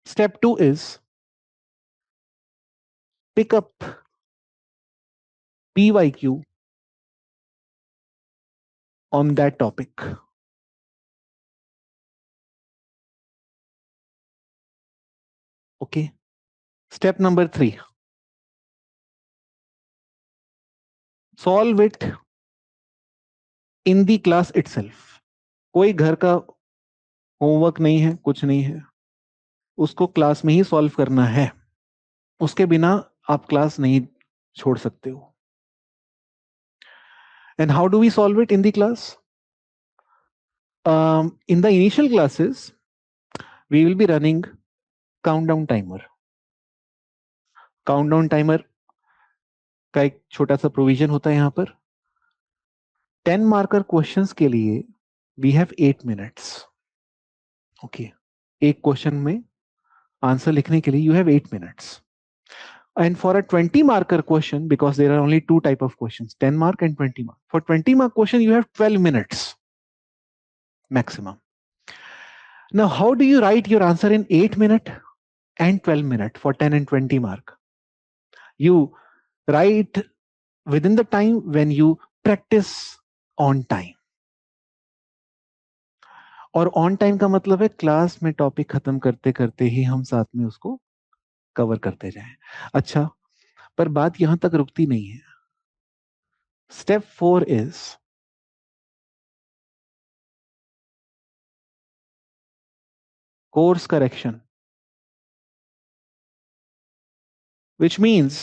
Step 2 is pick up PYQ on that topic. Okay. Step number 3, solve it in the class itself. कोई घर का homework नहीं है, कुछ नहीं है, उसको class में ही सॉल्व करना है। उसके बिना आप क्लास नहीं छोड़ सकते हो। And how do we solve it in the class? In the initial classes, we will be running countdown timer. Countdown timer का एक छोटा सा प्रोविजन होता है यहाँ पर। 10 मार्कर क्वेश्चंस के लिए वी हैव 8 मिनट्स। ओके, एक क्वेश्चन में आंसर लिखने के लिए you have 8 minutes. And for a 20 marker question, because there are only two type of questions, 10 mark and 20 mark. For 20 mark question, you have 12 minutes maximum. Now, how do you write your answer in 8 minute and 12 minute for 10 and 20 mark? You write within the time when you practice on time. और on time का मतलब है class में topic खत्म करते करते ही हम साथ में उसको कवर करते जाएं। अच्छा, पर बात यहां तक रुकती नहीं है। Step 4 is course correction, which means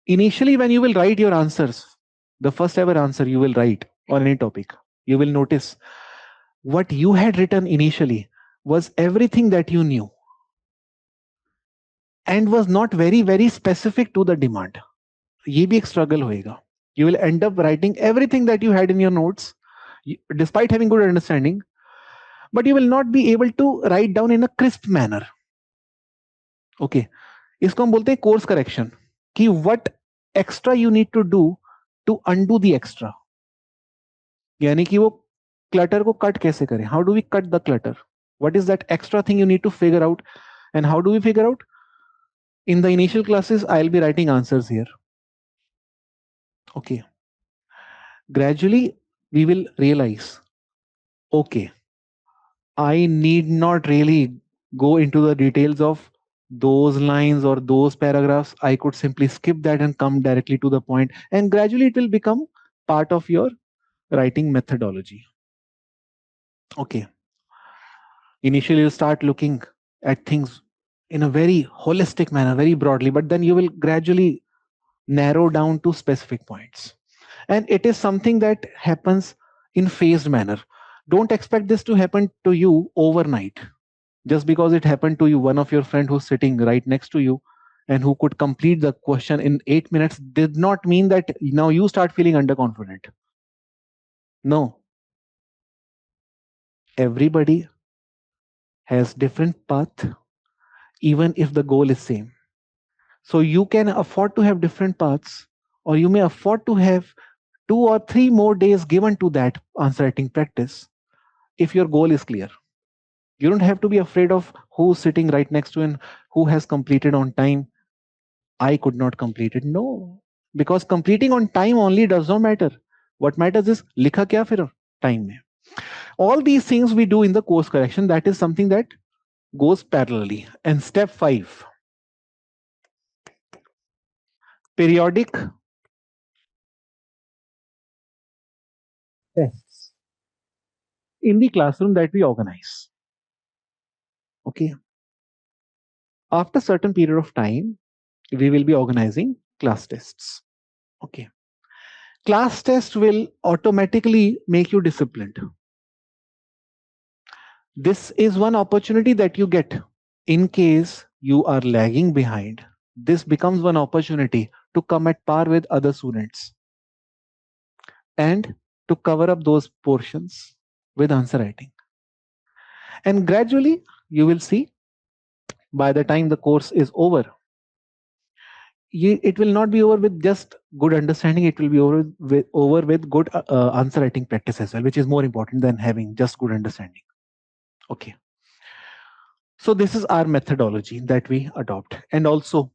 initially when you will write your answers, the first ever answer you will write on any topic, you will notice what you had written initially was everything that you knew and was not very specific to the demand. ये भी एक struggle होएगा. You will end up writing everything that you had in your notes despite having good understanding, but you will not be able to write down in a crisp manner. Okay, इसको हम बोलते हैं course correction, कि what extra you need to do to undo the extra. यानी कि वो clutter को cut कैसे करें? How do we cut the clutter? What is that extra thing you need to figure out? And how do we figure out? In the initial classes, I'll be writing answers here. Okay. Gradually, we will realize, okay, I need not really go into the details of those lines or those paragraphs. I could simply skip that and come directly to the point. And gradually, it will become part of your writing methodology. Okay. Initially, you start looking at things in a very holistic manner, very broadly, but then you will gradually narrow down to specific points. And it is something that happens in phased manner. Don't expect this to happen to you overnight. Just because it happened to you, one of your friend who's sitting right next to you and who could complete the question in 8 minutes did not mean that now you start feeling underconfident. No. Everybody has different path, even if the goal is same. So you can afford to have different paths, or you may afford to have 2 or 3 more days given to that answer writing practice if your goal is clear. You don't have to be afraid of who's sitting right next to you and who has completed on time. I could not complete it. No, because completing on time only does not matter. What matters is likha kya fir time mein. All these things we do in the course correction. That is something that goes parallelly. And step 5, periodic tests in the classroom that we organize. Okay. After certain period of time, we will be organizing class tests. Okay. Class test will automatically make you disciplined. This is one opportunity that you get in case you are lagging behind. This becomes one opportunity to come at par with other students and to cover up those portions with answer writing. And gradually, you will see by the time the course is over, it will not be over with just good understanding. It will be over with good answer writing practice as well, which is more important than having just good understanding. Okay. So this is our methodology that we adopt. And also,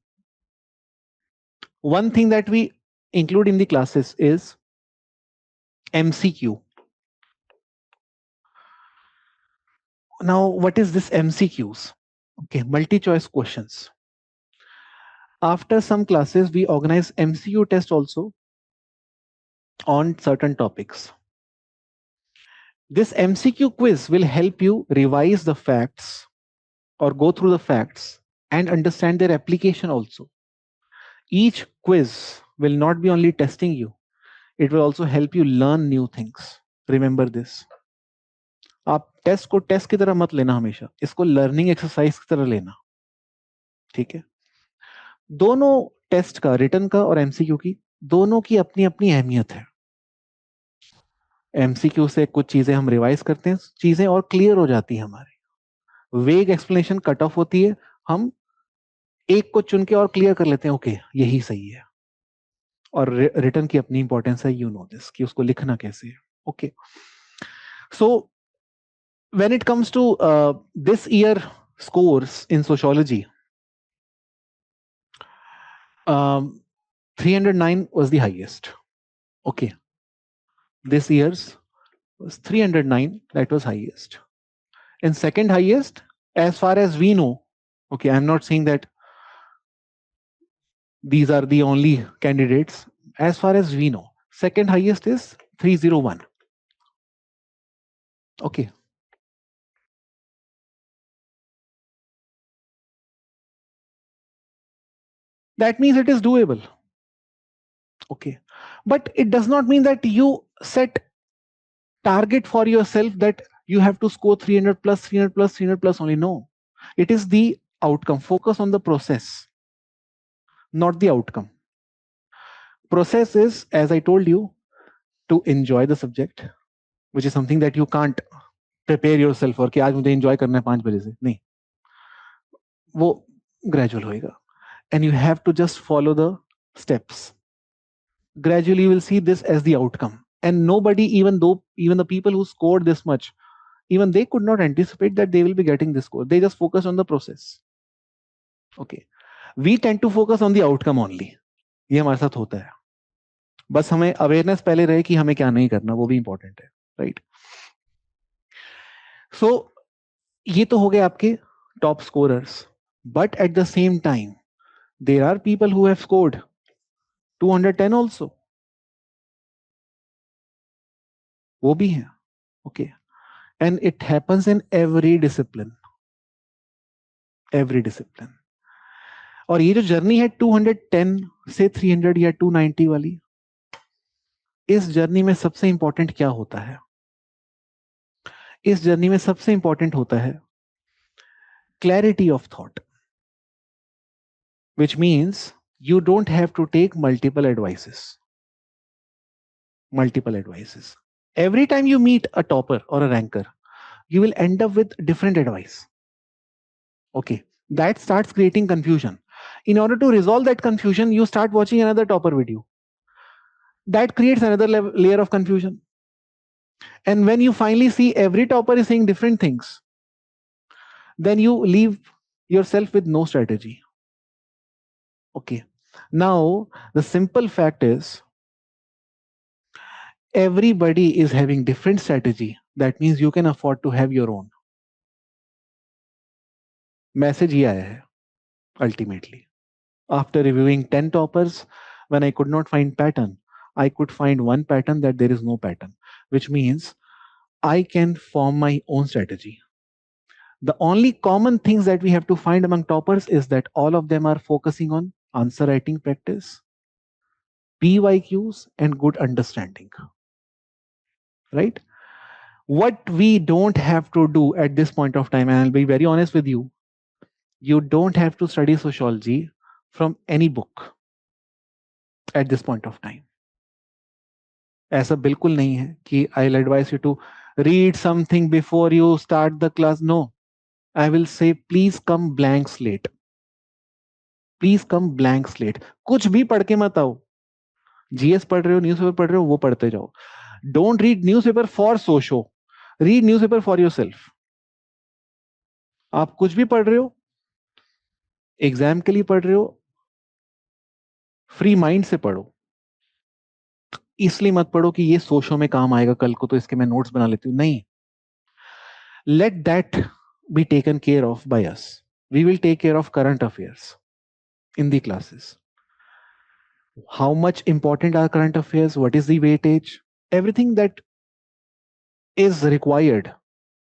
one thing that we include in the classes is MCQ. Now, what is this MCQs? Okay, multi-choice questions. After some classes, we organize MCQ test also on certain topics. This MCQ quiz will help you revise the facts or go through the facts and understand their application also. Each quiz will not be only testing you, it will also help you learn new things. Remember this. आप test को test की तरह मत लेना, हमेशा इसको learning exercise की तरह लेना. ठीक है. दोनों टेस्ट का, रिटन का और एमसीक्यू की, दोनों की अपनी अपनी अहमियत है. एमसीक्यू से कुछ चीजें हम रिवाइज करते हैं, चीजें और क्लियर हो जाती है हमारी. वेग एक्सप्लेनेशन कट ऑफ होती है, हम एक को चुन के और क्लियर कर लेते हैं, ओके यही सही है. और रिटन की अपनी इंपॉर्टेंस है, यू नो दिस, कि उसको लिखना कैसे है. Okay. So when it comes to this year scores in sociology, 309 was the highest. Okay. This year's was 309, that was highest. And second highest, as far as we know, okay, I'm not saying that these are the only candidates. As far as we know, second highest is 301. Okay. That means it is doable. Okay. But it does not mean that you set target for yourself that you have to score 300 plus, 300 plus, 300 plus only. No. It is the outcome. Focus on the process, not the outcome. Process is, as I told you, to enjoy the subject, which is something that you can't prepare yourself for कि आज मुझे enjoy करना है 5 बजे से. नहीं. वो gradual होएगा. And you have to just follow the steps. Gradually you will see this as the outcome. And nobody, even the people who scored this much, even they could not anticipate that they will be getting this score. They just focus on the process. Okay. We tend to focus on the outcome only. ये हमारे साथ होता है. बस हमें awareness पहले रहे कि हमें क्या नहीं करना, वो भी इंपॉर्टेंट है. राइट. सो ये तो हो गए आपके top scorers. But at the same time there are people who have scored 210 also. वो भी है. Okay. And it happens in every discipline. Every discipline. और ये जो जर्नी है 210 से 300 या 290 वाली, इस जर्नी में सबसे इंपॉर्टेंट क्या होता है? इस जर्नी में सबसे इंपॉर्टेंट होता है clarity of thought, which means you don't have to take multiple advices. Every time you meet a topper or a ranker, you will end up with different advice. Okay. That starts creating confusion. In order to resolve that confusion, you start watching another topper video. That creates another layer of confusion. And when you finally see every topper is saying different things, then you leave yourself with no strategy. Okay. Now, the simple fact is, everybody is having different strategy. That means you can afford to have your own. Message ही आया है, ultimately. After reviewing 10 toppers, when I could not find pattern, I could find one pattern that there is no pattern, which means I can form my own strategy. The only common things that we have to find among toppers is that all of them are focusing on answer writing practice, PYQs, and good understanding. Right? What we don't have to do at this point of time, and I'll be very honest with you, you don't have to study sociology from any book at this point of time. ऐसा बिल्कुल नहीं है कि I'll advise you to read something before you start the class. No, I will say please come blank slate. Please come blank slate. कुछ भी पढ़ के मत आओ. GS पढ़ रहे हो, न्यूज़पेपर पढ़ रहे हो, वो पढ़ते जाओ. Don't read newspaper for socio. Read newspaper for yourself. आप कुछ भी पढ़ रहे हो, एग्जाम के लिए पढ़ रहे हो, फ्री माइंड से पढ़ो. इसलिए मत पढ़ो कि ये सोशो में काम आएगा कल को तो इसके मैं नोट्स बना लेती हूँ. नहीं. Let that be taken care of by us. We will take care of current affairs in the classes. How much important are current affairs? What is the weightage? Everything that is required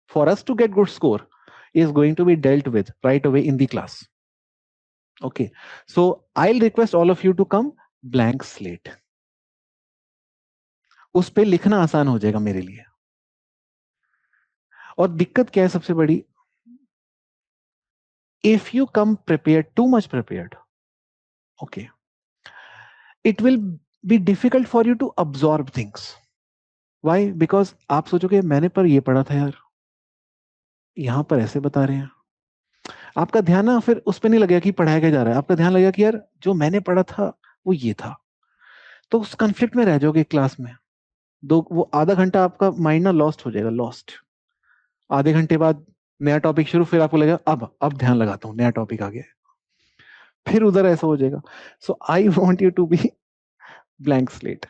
for us to get good score is going to be dealt with right away in the class. Okay. So I'll request all of you to come blank slate. उस पे लिखना आसान हो जाएगा मेरे लिए. और दिक्कत क्या है सबसे बड़ी? If you come prepared, too much prepared, okay, it will be difficult for you to absorb things. Why? Because आप सोचोगे मैंने पर ये पढ़ा था यार, यहां पर ऐसे बता रहे हैं. आपका ध्यान ना फिर उस पर नहीं लगेगा कि पढ़ाया क्या जा रहा है. आपका ध्यान लगेगा कि यार जो मैंने पढ़ा था वो ये था. तो उस कंफ्लिक्ट में रह जाओगे क्लास में. वो आधा घंटा आपका माइंड ना लॉस्ट हो जाएगा. लॉस्ट. आधे घंटे बाद नया टॉपिक शुरू, फिर आपको लगेगा अब ध्यान लगाता हूँ, नया टॉपिक आ गया. फिर उधर ऐसा हो जाएगा. So I want you to be blank slate.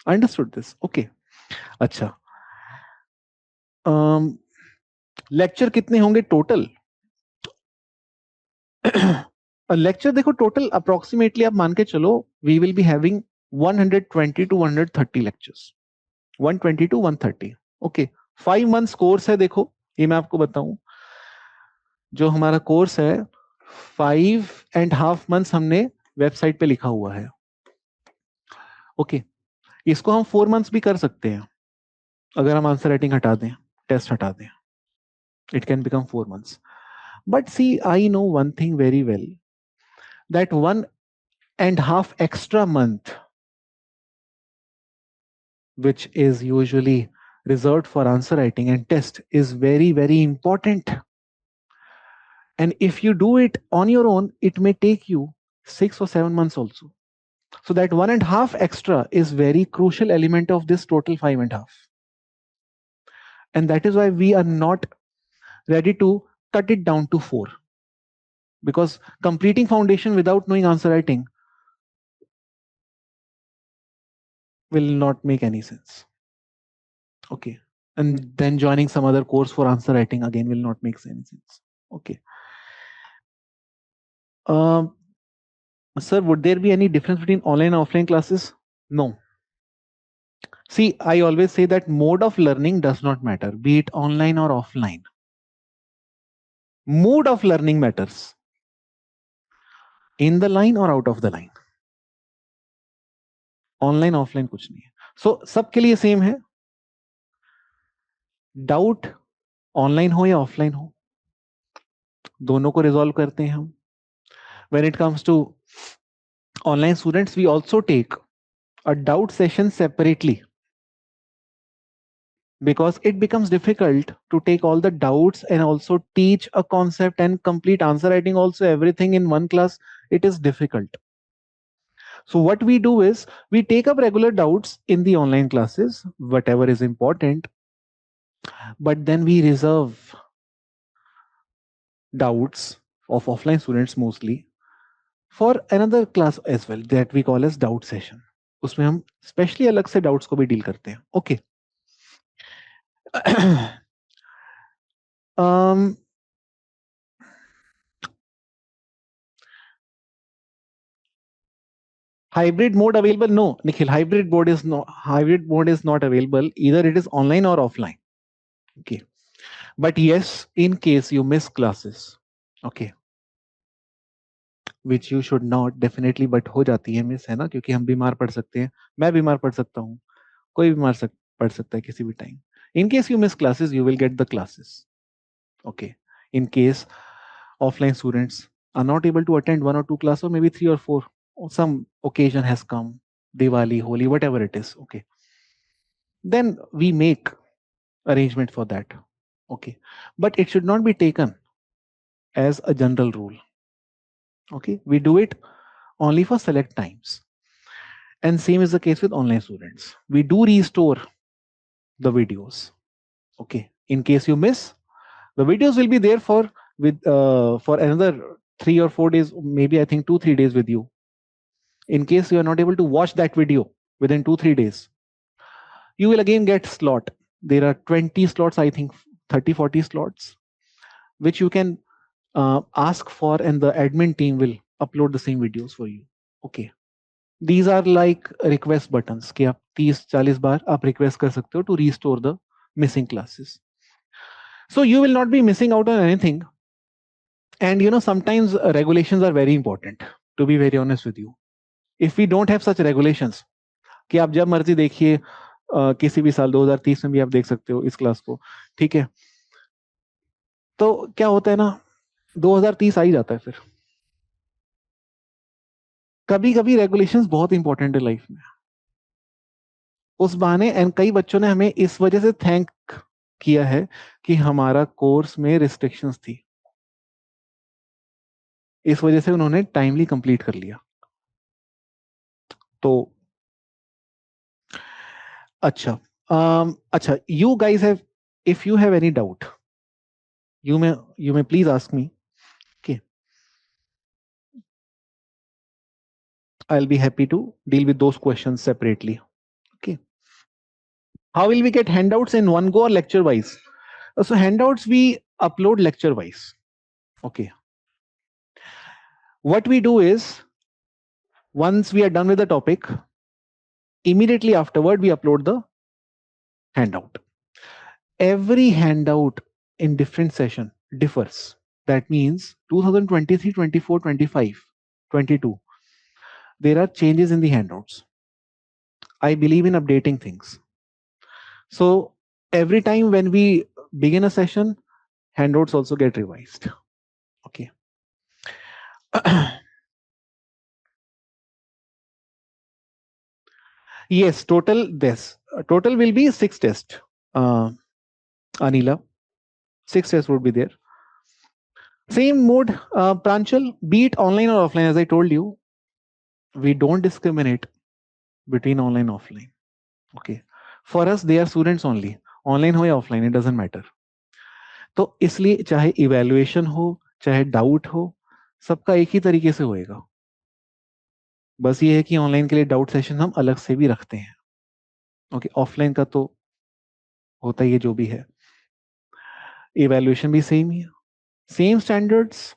Understood this? Okay. अच्छा, लेक्चर कितने होंगे टोटल? लेक्चर देखो टोटल अप्रोक्सीमेटली आप मान के चलो we will be having 120 to 130 lectures. 120 to 130. Okay. 5 months course है. देखो ये मैं आपको बताऊं, जो हमारा कोर्स है 5.5 months हमने वेबसाइट पे लिखा हुआ है. ओके. इसको हम 4 months भी कर सकते हैं अगर हम आंसर राइटिंग हटा दें, टेस्ट हटा दें. It can become 4 months. But see, I know one thing very well, that 1.5 extra month, which is usually reserved for answer writing and test, is very, very important. And if you do it on your own, it may take you 6 or 7 months also. So that 1.5 extra is very crucial element of this total 5.5. And that is why we are not ready to cut it down to 4. Because completing foundation without knowing answer writing will not make any sense. Okay. And then joining some other course for answer writing again will not make any sense. Okay. Sir, would there be any difference between online and offline classes? No. See, I always say that mode of learning does not matter, be it online or offline. Mode of learning matters. In the line or out of the line. Online, offline कुछ नहीं है. So सबके लिए same है. Doubt online हो या offline हो, दोनों को रिजॉल्व करते हैं हम. When it comes to online students, we also take a doubt session separately, because it becomes difficult to take all the doubts and also teach a concept and complete answer writing also, everything in one class. It is difficult. So what we do is we take up regular doubts in the online classes, whatever is important, but then we reserve doubts of offline students mostly for another class as well, that we call as doubt session. उसमें हम specially अलग से doubts को भी deal करते हैं. Okay. Hybrid mode available? No, Nikhil. Hybrid mode is not available. Either it is online or offline. Okay. But yes, in case you miss classes, okay, which you should not definitely, but हो जाती है miss, है ना, क्योंकि हम बीमार पड़ सकते हैं, मैं बीमार पड़ सकता हूँ, कोई बीमार पड़ सकता है किसी भी time. In case you miss classes, you will get the classes. Okay. In case offline students are not able to attend 1 or 2 classes, or maybe 3 or 4, or some occasion has come, Diwali, Holi, whatever it is, okay, then we make arrangement for that. Okay. But it should not be taken as a general rule. Okay. We do it only for select times. And same is the case with online students. We do restore the videos. Okay. In case you miss, the videos will be there for another 3 or 4 days, maybe I think 2-3 days with you. In case you are not able to watch that video within 2-3 days, you will again get slot. There are 20 slots, I think 30-40 slots, which you can ask for, and the admin team will upload the same videos for you. Okay. These are like request buttons कि आप 30-40 बार आप request कर सकते हो to restore the missing classes. So you will not be missing out on anything. And sometimes regulations are very important, to be very honest with you. If we don't have such regulations कि आप जब मर्जी देखिए, किसी भी साल 2030 में भी आप देख सकते हो इस क्लास को, ठीक है, तो क्या होता है ना, 2030 आ ही जाता है. फिर कभी कभी रेगुलेशंस बहुत इंपॉर्टेंट है लाइफ में. उस बहाने एंड कई बच्चों ने हमें इस वजह से थैंक किया है कि हमारा कोर्स में रिस्ट्रिक्शंस थी, इस वजह से उन्होंने टाइमली कंप्लीट कर लिया. तो अच्छा, अच्छा, you guys have, if you have any doubt, you may please ask me. Okay. I'll be happy to deal with those questions separately. Okay. How will we get handouts in one go or lecture wise? So handouts we upload lecture wise. Okay. What we do is, once we are done with the topic, immediately afterward we upload the handout. Every handout in different session differs. That means 2023, 24, 25, 22, there are changes in the handouts. I believe in updating things. So every time when we begin a session, handouts also get revised. Okay. Yes, total will be 6 tests. Anila, 6 tests would be there. Same mode, Pranchal, be it online or offline, as I told you, we don't discriminate between online and offline. Okay. For us, they are students only. Online हो या offline, it doesn't matter. तो इसलिए चाहे evaluation हो, चाहे doubt हो, सबका एक ही तरीके से होएगा. बस ये है कि ऑनलाइन के लिए डाउट सेशन हम अलग से भी रखते हैं. ओके. ऑफलाइन का तो होता ही है जो भी है. इवैल्यूएशन भी सेम ही है. Same standards.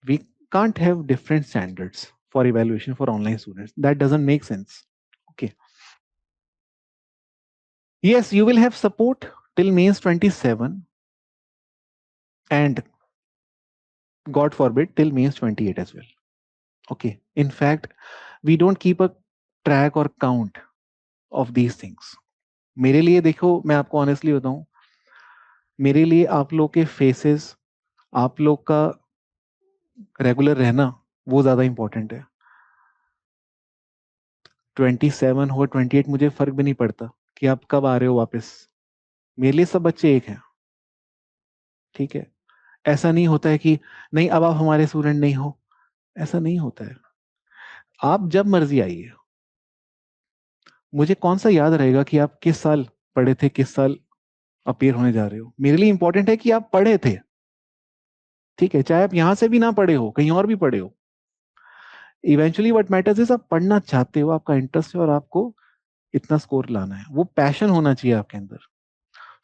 We can't have different standards for evaluation for online students. That doesn't make sense. Okay. Yes, you will have support till Mains 27 and God forbid till Mains 28 as well. Okay. In fact, we don't keep a track or count of these things. मेरे लिए देखो, मैं आपको honestly बताऊं, मेरे लिए आप लोग के फेसेस, आप लोग का रेगुलर रहना, वो ज्यादा इंपॉर्टेंट है. 27 हो 28 मुझे फर्क भी नहीं पड़ता कि आप कब आ रहे हो वापस. मेरे लिए सब बच्चे एक हैं. ठीक है. ऐसा नहीं होता है कि नहीं अब आप हमारे स्टूडेंट नहीं हो, ऐसा नहीं होता है. आप जब मर्जी आइए. मुझे कौन सा याद रहेगा कि आप किस साल पढ़े थे, किस साल अपीयर होने जा रहे हो. मेरे लिए इंपॉर्टेंट है कि आप पढ़े थे. ठीक है. चाहे आप यहां से भी ना पढ़े हो, कहीं और भी पढ़े हो. इवेंचुअली व्हाट मैटर्स इज आप पढ़ना चाहते हो, आपका इंटरेस्ट है और आपको इतना स्कोर लाना है. वो पैशन होना चाहिए आपके अंदर.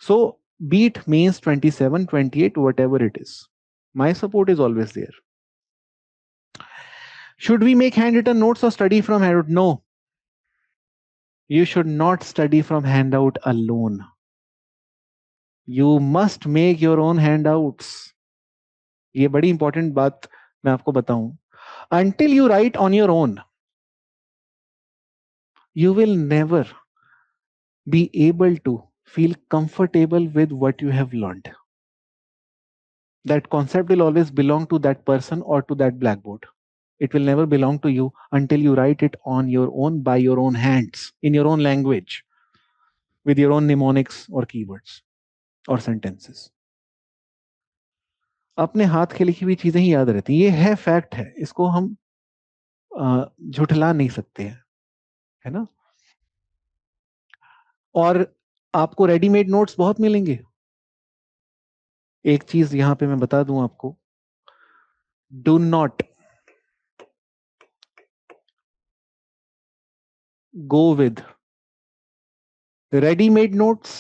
सो beat means 27, 28, whatever it is. My support is always there. Should we make handwritten notes or study from handout? No. You should not study from handout alone. You must make your own handouts. ये बड़ी important बात मैं आपको बताऊं. Until you write on your own, you will never be able to feel comfortable with what you have learned. That concept will always belong to that person or to that blackboard. It will never belong to you until you write it on your own by your own hands, in your own language, with your own mnemonics or keywords or sentences. अपने हाथ की लिखी हुई चीजें ही याद रहती हैं. ये है फैक्ट है, इसको हम झुठला नहीं सकते हैं, है ना. और आपको रेडीमेड नोट्स बहुत मिलेंगे. एक चीज यहां पे मैं बता दूं आपको, do not go with ready-made notes,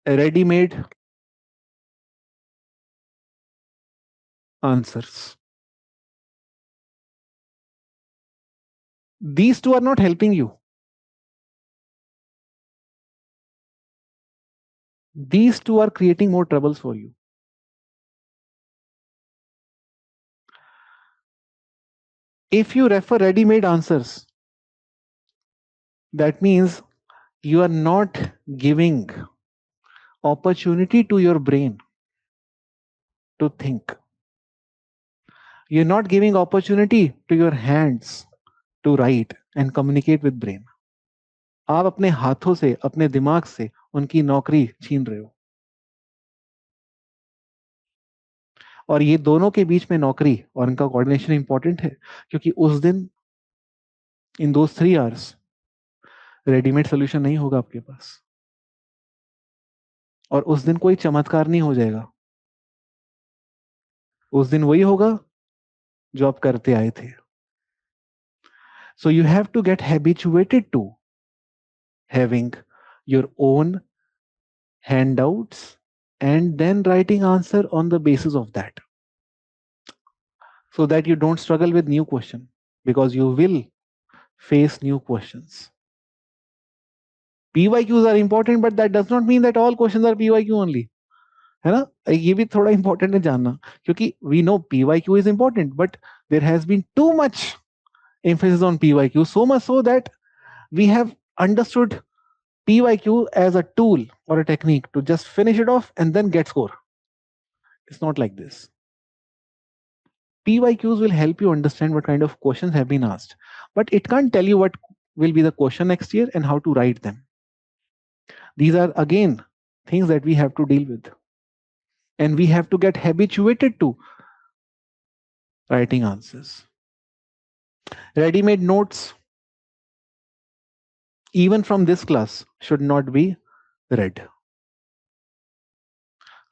ready-made answers. These two are not helping you. These two are creating more troubles for you. If you refer ready-made answers, that means you are not giving opportunity to your brain to think. You're not giving opportunity to your hands to write and communicate with brain. आप अपने हाथों से, अपने दिमाग से उनकी नौकरी छीन रहे हो. और ये दोनों के बीच में नौकरी और इनका कोऑर्डिनेशन इंपॉर्टेंट है, क्योंकि उस दिन इन दो 3 आवर्स रेडीमेड सोल्यूशन नहीं होगा आपके पास. और उस दिन कोई चमत्कार नहीं हो जाएगा. उस दिन वही होगा जो आप करते आए थे. So you have to get habituated to having your own handouts and then writing answer on the basis of that, so that you don't struggle with new question, because you will face new questions. PYQs are important, but that does not mean that all questions are PYQ only, है ना. ये भी थोड़ा important है जानना, क्योंकि we know PYQ is important, but there has been too much emphasis on PYQ, so much so that we have understood PYQ as a tool or a technique to just finish it off and then get score. It's not like this. PYQs will help you understand what kind of questions have been asked, but it can't tell you what will be the question next year and how to write them. These are again things that we have to deal with, and we have to get habituated to writing answers. Ready-made notes, even from this class, should not be read.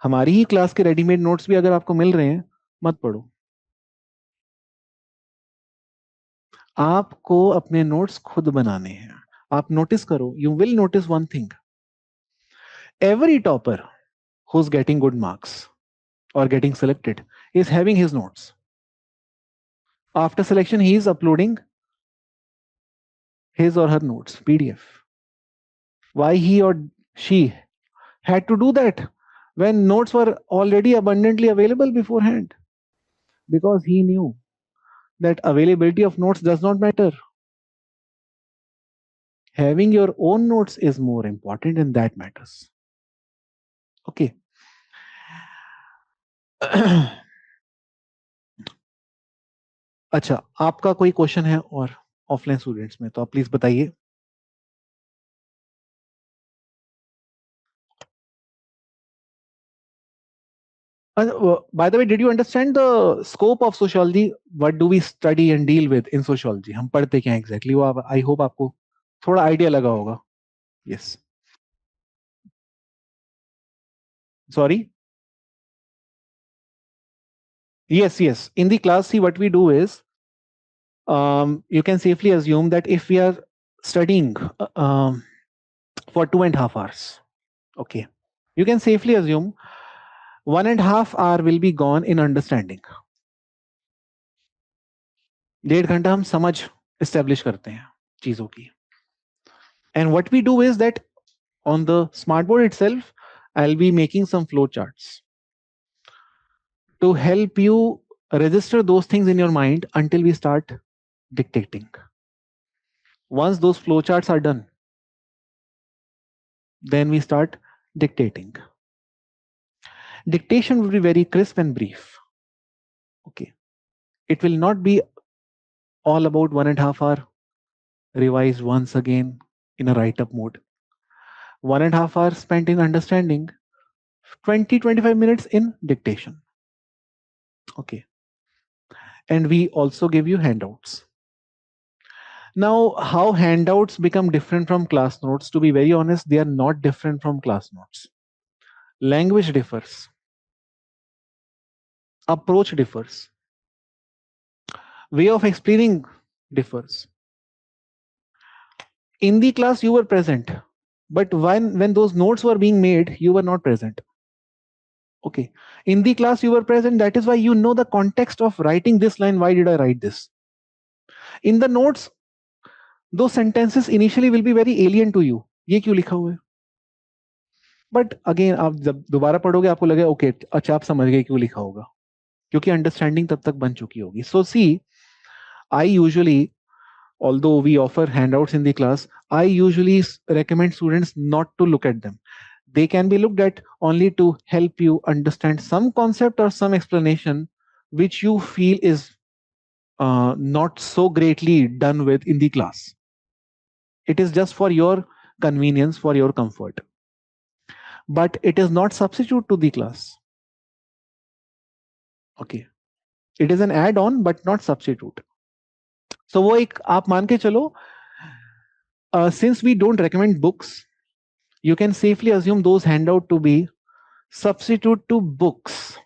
हमारी ही class के readymade notes भी अगर आपको मिल रहे हैं, मत पढ़ो. आपको अपने नोट्स खुद बनाने हैं. आप नोटिस करो, you will notice one thing. Every topper who's getting good marks or getting selected is having his notes. After selection, he is uploading his or her notes, PDF. Why he or she had to do that when notes were already abundantly available beforehand? Because he knew that availability of notes does not matter. Having your own notes is more important, and that matters. Okay. अच्छा, आपका कोई question है और offline students में, तो आप please बताइए. By the way, did you understand the scope of sociology? What do we study and deal with in sociology? हम पढ़ते क्या exactly? वो I hope आपको थोड़ा idea लगा होगा. Yes. Sorry. Yes, yes. In the class, see what we do is, you can safely assume that if we are studying for 2.5 hours, okay, you can safely assume 1.5 hour will be gone in understanding. 1.5 घंटा हम समझ establish करते हैं. चीजों की. And what we do is that on the smartboard itself, I'll be making some flow charts to help you register those things in your mind until we start dictating. Once those flow charts are done, then we start dictating. Dictation will be very crisp and brief. Okay. It will not be all about 1.5 hour revised once again in a write up mode. 1.5 hours spent in understanding, 20-25 minutes in dictation. Okay. And we also give you handouts. Now, how handouts become different from class notes? To be very honest, they are not different from class notes. Language differs, approach differs, way of explaining differs. In the class, you were present, but when those notes were being made, you were not present. Okay. In the class, you were present. That is why you know the context of writing this line. Why did I write this? In the notes, those sentences initially will be very alien to you. ये क्यों लिखा हुआ है? But again आप जब दोबारा पढ़ोगे आपको लगेगा ओके अच्छा आप समझ गए क्यों लिखा होगा, क्योंकि अंडरस्टैंडिंग तब तक बन चुकी होगी. So see I usually, although we offer handouts in the class, I usually recommend students not to look at them. They can be looked at only to help you understand some concept or some explanation which you feel is not so greatly done with in the class. It is just for your convenience, for your comfort. But it is not substitute to the class. Okay. It is an add-on but not substitute. So वो एक आप मान के चलो, since we don't recommend books, you can safely assume those handout to be substitute to books.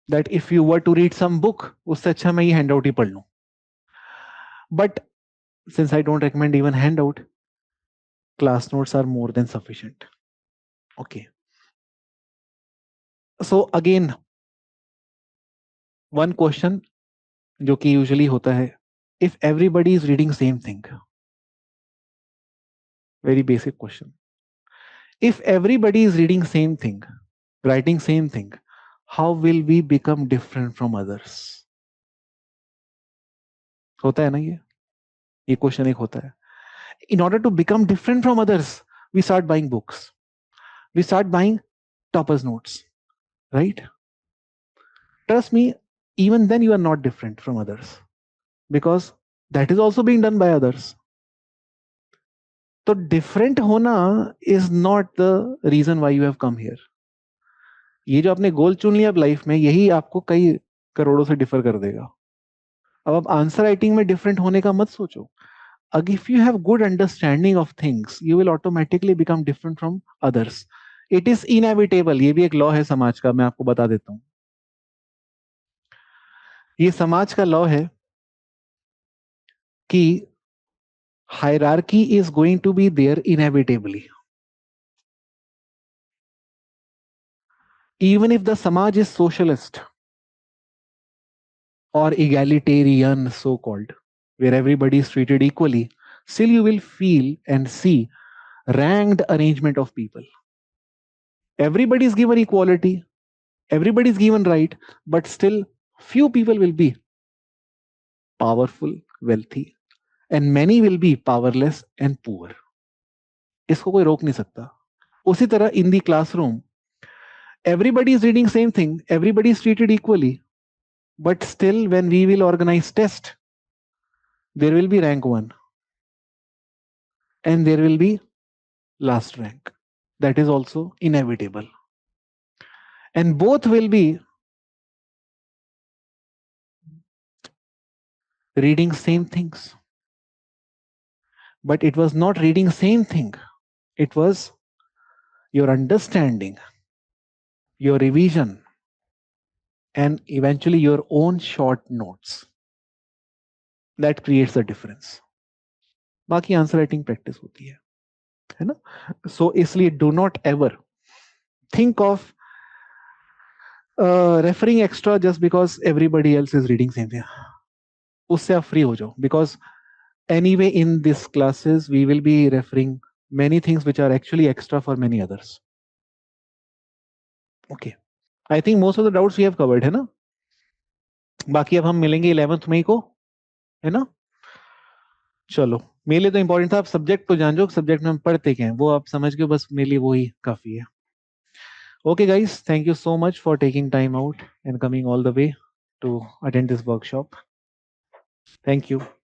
That if you were to read some book, उससे अच्छा मैं ये handout ही पढ़ लूं. But since I don't recommend even handout, class notes are more than sufficient. Okay. So again, one question जो कि usually होता है, if everybody is reading same thing, very basic question. If everybody is reading same thing, writing same thing, how will we become different from others? होता है ना ये question एक होता है. In order to become different from others, we start buying books. We start buying toppers notes, right? Trust me, even then you are not different from others because that is also being done by others. So different होना is not the reason why you have come here. ये जो आपने गोल चुन लिया अब life में, यही आपको कई करोड़ों से डिफर कर देगा. अब आप आंसर राइटिंग में डिफरेंट होने का मत सोचो. If you have good understanding of things, you will automatically become different from others. It is inevitable. ये भी एक लॉ है समाज का, मैं आपको बता देता हूं. ये समाज का लॉ है कि hierarchy is going to be there inevitably. Even if the samaj is socialist or egalitarian, so called, where everybody is treated equally, still you will feel and see ranked arrangement of people. Everybody is given equality, everybody is given right, but still few people will be powerful, wealthy, and many will be powerless and poor. इसको कोई रोक नहीं सकता. उसी तरह in the classroom, everybody is reading same thing, everybody is treated equally, but still when we will organize test, there will be rank 1 and there will be last rank. That is also inevitable. And both will be reading same things. But it was not reading same thing. It was your understanding, your revision, and eventually your own short notes. That creates the difference. बाकी answer writing practice होती है ना. सो इसलिए do not ever think of referring extra just because everybody else is reading same thing. उससे आप free हो जाओ, because Anyway, in these classes, we will be referring many things which are actually extra for many others. Okay. I think most of the doubts we have covered, है ना? बाकी अब हम मिलेंगे 11th मई को, है ना? चलो, मेरे लिए तो इंपॉर्टेंट था, आप सब्जेक्ट तो जान जो सब्जेक्ट में हम पढ़ते क्या हैं, वो आप समझ के बस मेरे लिए वो ही काफी है. Okay, guys, thank you so much for taking time out and coming all the way to attend this workshop. Thank you.